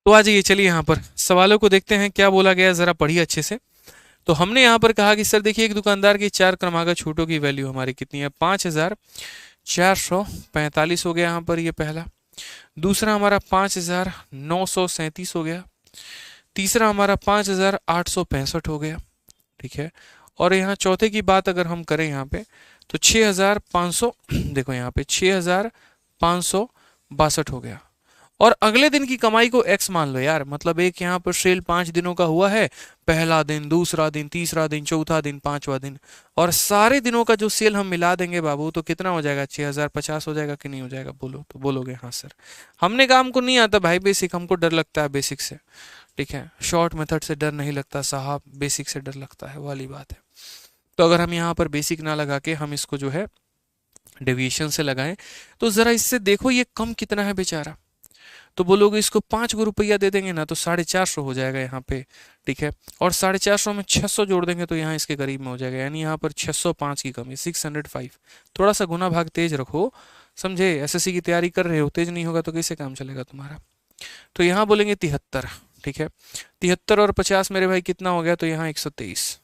तो आ जाइए, चलिए यहाँ पर सवालों को देखते हैं क्या बोला गया, जरा पढ़िए अच्छे से। तो हमने यहाँ पर कहा कि सर देखिए एक दुकानदार की 4 क्रमागत छूटों की वैल्यू हमारी कितनी है, 5445 हो गया यहाँ पर, ये पहला। दूसरा हमारा 5937 हो गया। तीसरा हमारा 5865 हो गया। ठीक है, और यहाँ चौथे की बात अगर हम करें यहाँ पे, तो 6500 देखो यहाँ पे 6562 हो गया। और अगले दिन की कमाई को x मान लो यार, मतलब एक यहाँ पर सेल 5 दिनों का हुआ है, पहला दिन, दूसरा दिन, तीसरा दिन, चौथा दिन, 5वां दिन, और सारे दिनों का जो सेल हम मिला देंगे बाबू, तो कितना हो जाएगा, 6050 हो जाएगा कि नहीं हो जाएगा, बोलो। तो बोलोगे हाँ सर। हमने कहा हमको नहीं आता भाई बेसिक, हमको डर लगता है बेसिक से। ठीक है, शॉर्ट मेथड से डर नहीं लगता साहब, बेसिक से डर लगता है, वाली बात है। तो अगर हम यहाँ पर बेसिक ना लगा के हम इसको जो है डेविएशन से लगाएं, तो जरा इससे देखो ये कम कितना है बेचारा। तो बोलोगे इसको 5 को रुपया दे देंगे ना, तो 450 हो जाएगा यहाँ पे। ठीक है, और 450 में 600 जोड़ देंगे तो यहाँ इसके करीब में हो जाएगा, यानी यहाँ पर 605 की कमी, 605। थोड़ा सा गुना भाग तेज रखो, समझे, एसएससी की तैयारी कर रहे हो, तेज नहीं होगा तो कैसे काम चलेगा तुम्हारा। तो यहाँ बोलेंगे 73। ठीक है, 73 और 50 मेरे भाई कितना हो गया, तो यहाँ 123।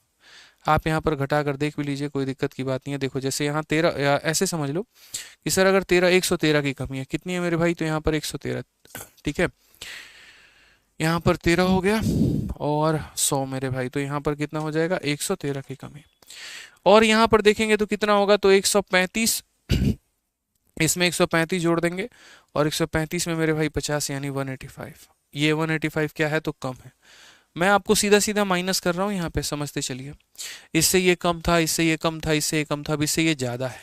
आप यहाँ पर घटा कर देख भी लीजिए, कोई दिक्कत की बात नहीं है। देखो जैसे यहाँ 13, या ऐसे समझ लो कि सर अगर 113 की कमी है, कितनी है मेरे भाई, तो यहाँ पर 113। ठीक है, यहाँ पर 13 हो गया और 100 मेरे भाई, तो यहाँ पर कितना हो जाएगा, 113 की कमी। और यहाँ पर देखेंगे तो कितना होगा, तो 135। इसमें 135 जोड़ देंगे और 135 में मेरे भाई 50 यानी 185। ये 185 क्या है, तो कम है। मैं आपको सीधा सीधा माइनस कर रहा हूँ यहाँ पे, समझते चलिए। इससे ये कम था, इससे ये कम था, इससे ये कम था, अब इससे ये ज़्यादा है।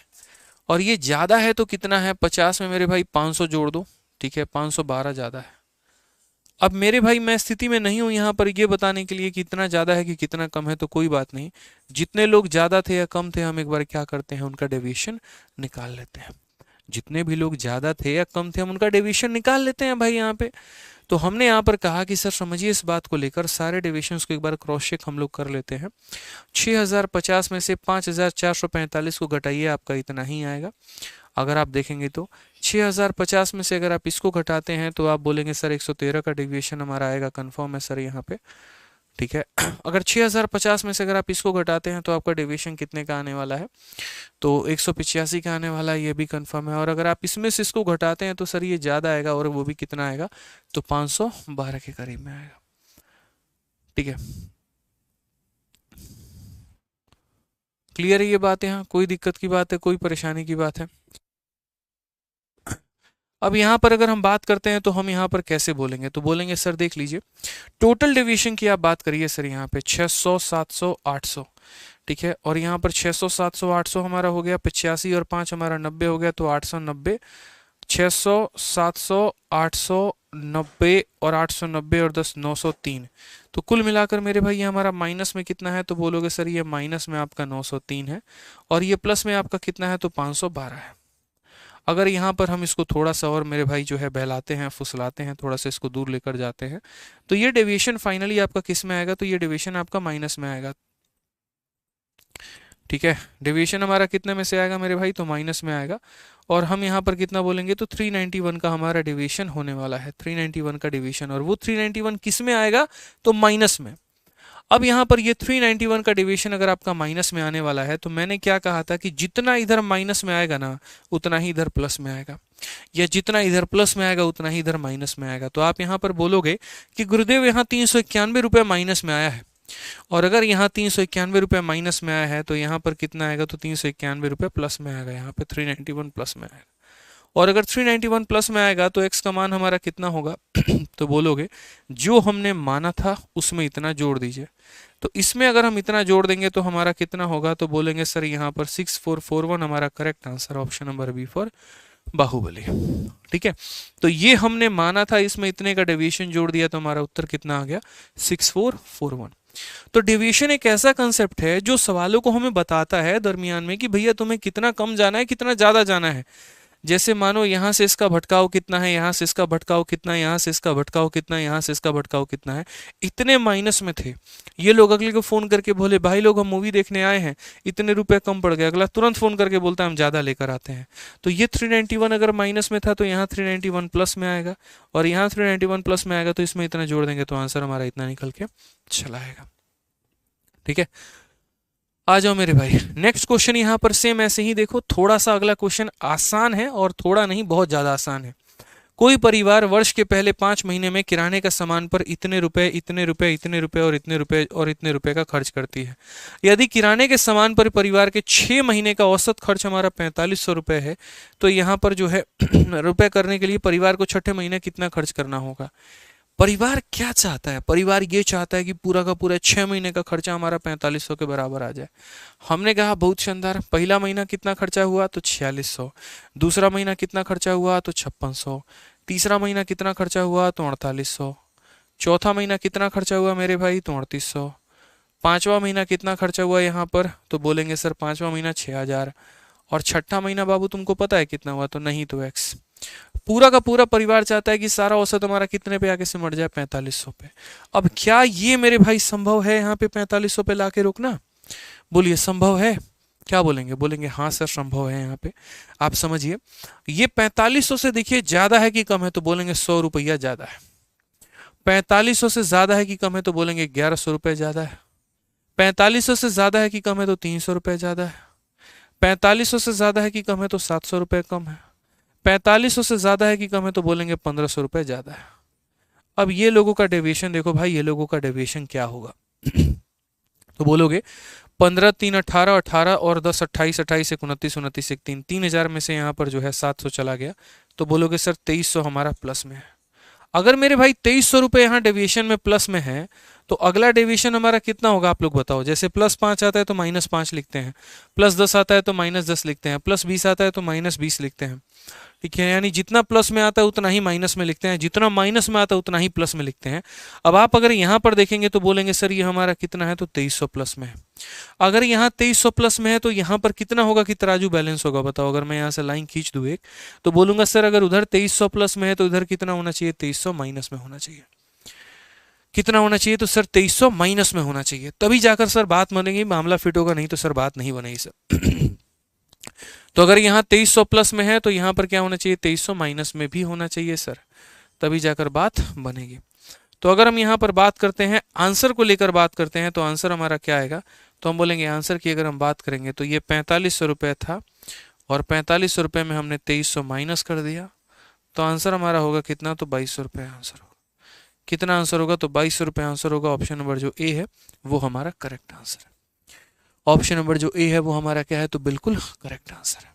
और ये ज़्यादा है तो कितना है, 50 में मेरे भाई 500 जोड़ दो। ठीक है, 512 ज़्यादा है। अब मेरे भाई मैं स्थिति में नहीं हूँ यहाँ पर ये बताने के लिए कि कितना ज़्यादा है कि कितना कम है, तो कोई बात नहीं। जितने लोग ज़्यादा थे या कम थे, हम एक बार क्या करते हैं, उनका डेविएशन निकाल लेते हैं। जितने भी लोग ज़्यादा थे या कम थे, हम उनका डेविएशन निकाल लेते हैं भाई यहाँ पे। तो हमने यहाँ पर कहा कि सर समझिए इस बात को लेकर, सारे डेविएशंस को एक बार क्रॉस चेक हम लोग कर लेते हैं। 6050 में से 5445 को घटाइए, आपका इतना ही आएगा। अगर आप देखेंगे तो 6050 में से अगर आप इसको घटाते हैं तो आप बोलेंगे सर 113 का डेविएशन हमारा आएगा, कंफर्म है सर यहाँ पे। ठीक है, अगर 6050 में से अगर आप इसको घटाते हैं तो आपका डेविएशन कितने का आने वाला है, तो 185 का आने वाला है, ये भी कंफर्म है। और अगर आप इसमें से इसको घटाते हैं तो सर ये ज़्यादा आएगा, और वो भी कितना आएगा, तो 512 के करीब में आएगा। ठीक है, क्लियर है ये बात, यहाँ कोई दिक्कत की बात है, कोई परेशानी की बात है। अब यहाँ पर अगर हम बात करते हैं तो हम यहाँ पर कैसे बोलेंगे, तो बोलेंगे सर देख लीजिए, टोटल डेविएशन की आप बात करिए सर, यहाँ पे 600, 700, 800। ठीक है, और यहाँ पर 600, 700, 800 हमारा हो गया, 85 और 5 हमारा 90 हो गया, तो 890। 600, 700, 800, 90 और 890 और 10, 903। तो कुल मिलाकर मेरे भाई ये हमारा माइनस में कितना है, तो बोलोगे सर ये माइनस में आपका 903 है, और ये प्लस में आपका कितना है, तो 512 है। अगर यहाँ पर हम इसको थोड़ा सा और मेरे भाई जो है बहलाते हैं, फुसलाते हैं, थोड़ा सा इसको दूर लेकर जाते हैं, तो ये डेविएशन फाइनली आपका किस में आएगा, तो ये डेविएशन आपका माइनस में आएगा। ठीक है, डेविएशन हमारा कितने में से आएगा मेरे भाई, तो माइनस में आएगा। और हम यहाँ पर कितना बोलेंगे, तो 391 का हमारा डेविएशन होने वाला है, 391 का डेविएशन। और वो 391 किस में आएगा, तो माइनस में। अब यहाँ पर ये 391 का डेविएशन अगर आपका माइनस में आने वाला है, तो मैंने क्या कहा था कि जितना इधर माइनस में आएगा ना, उतना ही इधर प्लस में आएगा, या जितना इधर प्लस में आएगा उतना ही इधर माइनस में आएगा। तो आप यहाँ पर बोलोगे कि गुरुदेव यहाँ 391 रुपये माइनस में आया है, और अगर यहाँ 391 रुपये माइनस में आया है तो यहाँ पर कितना आएगा, तो 391 रुपये प्लस में आएगा, यहाँ पे 391 प्लस में आएगा। और अगर 391 प्लस में आएगा तो x का मान हमारा कितना होगा, तो बोलोगे जो हमने माना था उसमें इतना जोड़ दीजिए। तो इसमें अगर हम इतना जोड़ देंगे तो हमारा कितना होगा, तो बोलेंगे सर यहाँ पर 6441 हमारा correct answer, option number B for Baahubali. ठीक है, तो ये हमने माना था, इसमें इतने का डेविएशन जोड़ दिया, तो हमारा उत्तर कितना आ गया, 6441। तो डेविएशन एक ऐसा कंसेप्ट है जो सवालों को हमें बताता है दरमियान में कि भैया तुम्हें कितना कम जाना है, कितना ज्यादा जाना है। जैसे मानो यहाँ से इसका भटकाव कितना है, यहाँ से इसका भटकाव कितना है, यहाँ से इसका भटकाव कितना है, यहाँ से इसका भटकाव कितना है, इतने माइनस में थे। ये लोग अगले को फोन करके बोले भाई लोग हम मूवी देखने आए हैं, इतने रुपए कम पड़ गए, अगला तुरंत फोन करके बोलता है हम ज़्यादा लेकर आते हैं। तो ये 391 अगर माइनस में था तो यहाँ 391 प्लस में आएगा, और यहाँ 391 प्लस में आएगा, तो इसमें इतना जोड़ देंगे तो आंसर हमारा इतना निकल के चला आएगा। ठीक है, आ जाओ मेरे भाई, नेक्स्ट क्वेश्चन यहाँ पर सेम ऐसे ही देखो, थोड़ा सा अगला क्वेश्चन आसान है, और थोड़ा नहीं बहुत ज्यादा आसान है। कोई परिवार वर्ष के पहले 5 महीने में किराने का सामान पर इतने रुपए, इतने रुपए, इतने रुपए और इतने रुपए और इतने रुपए का खर्च करती है। यदि किराने के सामान पर परिवार के 6 महीने का औसत खर्च हमारा 4500 रुपए है, तो यहाँ पर जो है रुपए करने के लिए परिवार को छठे महीने कितना खर्च करना होगा। परिवार क्या चाहता है, परिवार ये चाहता है कि पूरा का पूरा 6 महीने का खर्चा हमारा 4500 के बराबर आ जाए। हमने कहा बहुत शानदार, पहला महीना कितना खर्चा हुआ, तो 4600, दूसरा महीना कितना खर्चा हुआ, तो 5600, तीसरा महीना कितना खर्चा हुआ, तो 4800, चौथा महीना कितना खर्चा हुआ मेरे भाई, तो 3800, पांचवा महीना कितना खर्चा हुआ यहाँ पर, तो बोलेंगे सर पांचवा महीना 6000, और छठा महीना बाबू तुमको पता है कितना हुआ, तो नहीं तो x। पूरा का पूरा परिवार चाहता है कि सारा औसत हमारा कितने पे आके सिमट जाए, 4500 पे। अब क्या ये मेरे भाई संभव है यहाँ पे 4500 पे लाके रोकना, बोलिए संभव है, क्या बोलेंगे? बोलेंगे हाँ सर संभव है। यहाँ पे आप समझिए, ये 4500 से देखिए ज्यादा है कि कम है, तो बोलेंगे 100 रुपया ज्यादा है। 4500 से ज्यादा है कि कम है, तो बोलेंगे 1100 रुपये ज्यादा है। 4500 से ज्यादा है कि कम है, तो 300 रुपये ज्यादा है। 4500 से ज्यादा है कि कम है, तो 700 रुपये कम है। 4500 से ज्यादा है कि कम है, तो बोलेंगे 1500 रुपये ज्यादा है। अब ये लोगों का डेविएशन देखो भाई, ये लोगों का डेविएशन क्या होगा? तो बोलोगे 15 3 18, 18 और 10 28, 28 1 29, 29 1 3, 3000 में से यहाँ पर जो है 700 चला गया, तो बोलोगे सर 2300 हमारा प्लस में है। अगर मेरे भाई 2300 रुपये यहाँ डेविएशन में प्लस में है, तो अगला डेविएशन हमारा कितना होगा आप लोग बताओ? जैसे +5 आता है तो -5 लिखते हैं, +10 आता है तो -10 लिखते हैं, +20 आता है तो -20 लिखते हैं। ठीक है, यानी जितना प्लस में आता है उतना ही माइनस में लिखते हैं, जितना माइनस में आता है उतना ही प्लस में लिखते हैं। अब आप अगर यहाँ पर देखेंगे तो बोलेंगे सर ये हमारा कितना है, तो 2300 प्लस में है। अगर यहाँ 2300 प्लस में है तो यहाँ पर कितना होगा कि तराजू बैलेंस होगा? बताओ, अगर मैं यहाँ से लाइन खींच दूँ एक, तो बोलूंगा सर अगर उधर 2300 प्लस में है तो इधर कितना होना चाहिए? 2300 माइनस में होना चाहिए। कितना होना चाहिए? तो सर 2300 माइनस में होना चाहिए, तभी जाकर सर बात बनेगी, मामला फिट होगा, नहीं तो सर बात नहीं बनेगी सर। तो अगर यहाँ 2300 प्लस में है तो यहाँ पर क्या होना चाहिए? 2300 माइनस में भी होना चाहिए सर, तभी जाकर बात बनेगी। तो अगर हम यहाँ पर बात करते हैं आंसर को लेकर बात करते हैं, तो आंसर हमारा क्या आएगा? तो हम बोलेंगे आंसर की अगर हम बात करेंगे तो ये 4500 रुपये था, और 4500 रुपये में हमने 2300 माइनस कर दिया, तो आंसर हमारा होगा कितना? तो 2200 रुपये आंसर होगा। कितना आंसर होगा? तो 2200 रुपये आंसर होगा। ऑप्शन नंबर जो ए है वो हमारा करेक्ट आंसर है। ऑप्शन नंबर जो ए है वो हमारा क्या है? तो बिल्कुल करेक्ट आंसर है।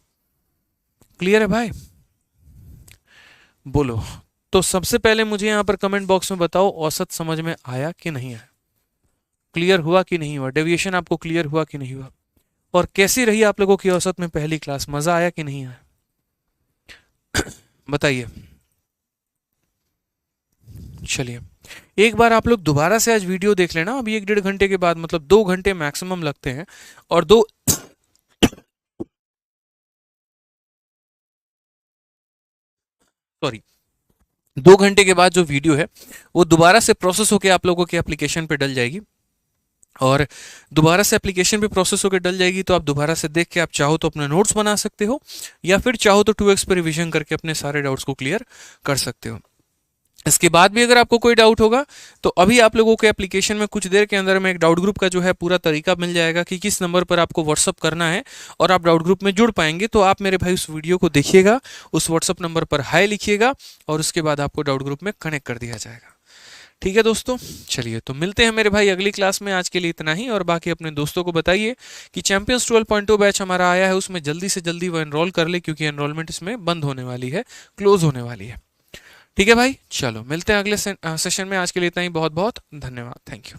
क्लियर है भाई? बोलो। तो सबसे पहले मुझे यहाँ पर कमेंट बॉक्स में बताओ, औसत समझ में आया कि नहीं आया? क्लियर हुआ कि नहीं हुआ? डेविएशन आपको क्लियर हुआ कि नहीं हुआ? और कैसी रही आप लोगों की औसत में पहली क्लास? मजा आया कि नहीं आया? बताइए। चलिए, एक बार आप लोग दोबारा से आज वीडियो देख लेना, अभी 1 डेढ़ घंटे के बाद, मतलब 2 घंटे मैक्सिमम लगते हैं, और सॉरी 2 घंटे के बाद जो वीडियो है वो दोबारा से प्रोसेस होकर आप लोगों के एप्लीकेशन पे डल जाएगी, और दोबारा से एप्लीकेशन पे प्रोसेस होकर डल जाएगी, तो आप दोबारा से देख के आप चाहो तो अपने नोट्स बना सकते हो, या फिर चाहो तो 2x पे रिवीजन करके अपने सारे डाउट्स को क्लियर कर सकते हो। इसके बाद भी अगर आपको कोई डाउट होगा तो अभी आप लोगों के एप्लीकेशन में कुछ देर के अंदर में एक डाउट ग्रुप का जो है पूरा तरीका मिल जाएगा कि किस नंबर पर आपको व्हाट्सअप करना है और आप डाउट ग्रुप में जुड़ पाएंगे। तो आप मेरे भाई उस वीडियो को देखिएगा, उस व्हाट्सअप नंबर पर हाय लिखिएगा, और उसके बाद आपको डाउट ग्रुप में कनेक्ट कर दिया जाएगा। ठीक है दोस्तों, चलिए तो मिलते हैं मेरे भाई अगली क्लास में। आज के लिए इतना ही, और बाकी अपने दोस्तों को बताइए कि चैंपियंस 12.2 बैच हमारा आया है, उसमें जल्दी से जल्दी वो एनरोल कर ले, क्योंकि एनरोलमेंट इसमें बंद होने वाली है, क्लोज होने वाली है। ठीक है भाई, चलो मिलते हैं अगले सेशन में। आज के लिए इतना ही, बहुत बहुत धन्यवाद, थैंक यू।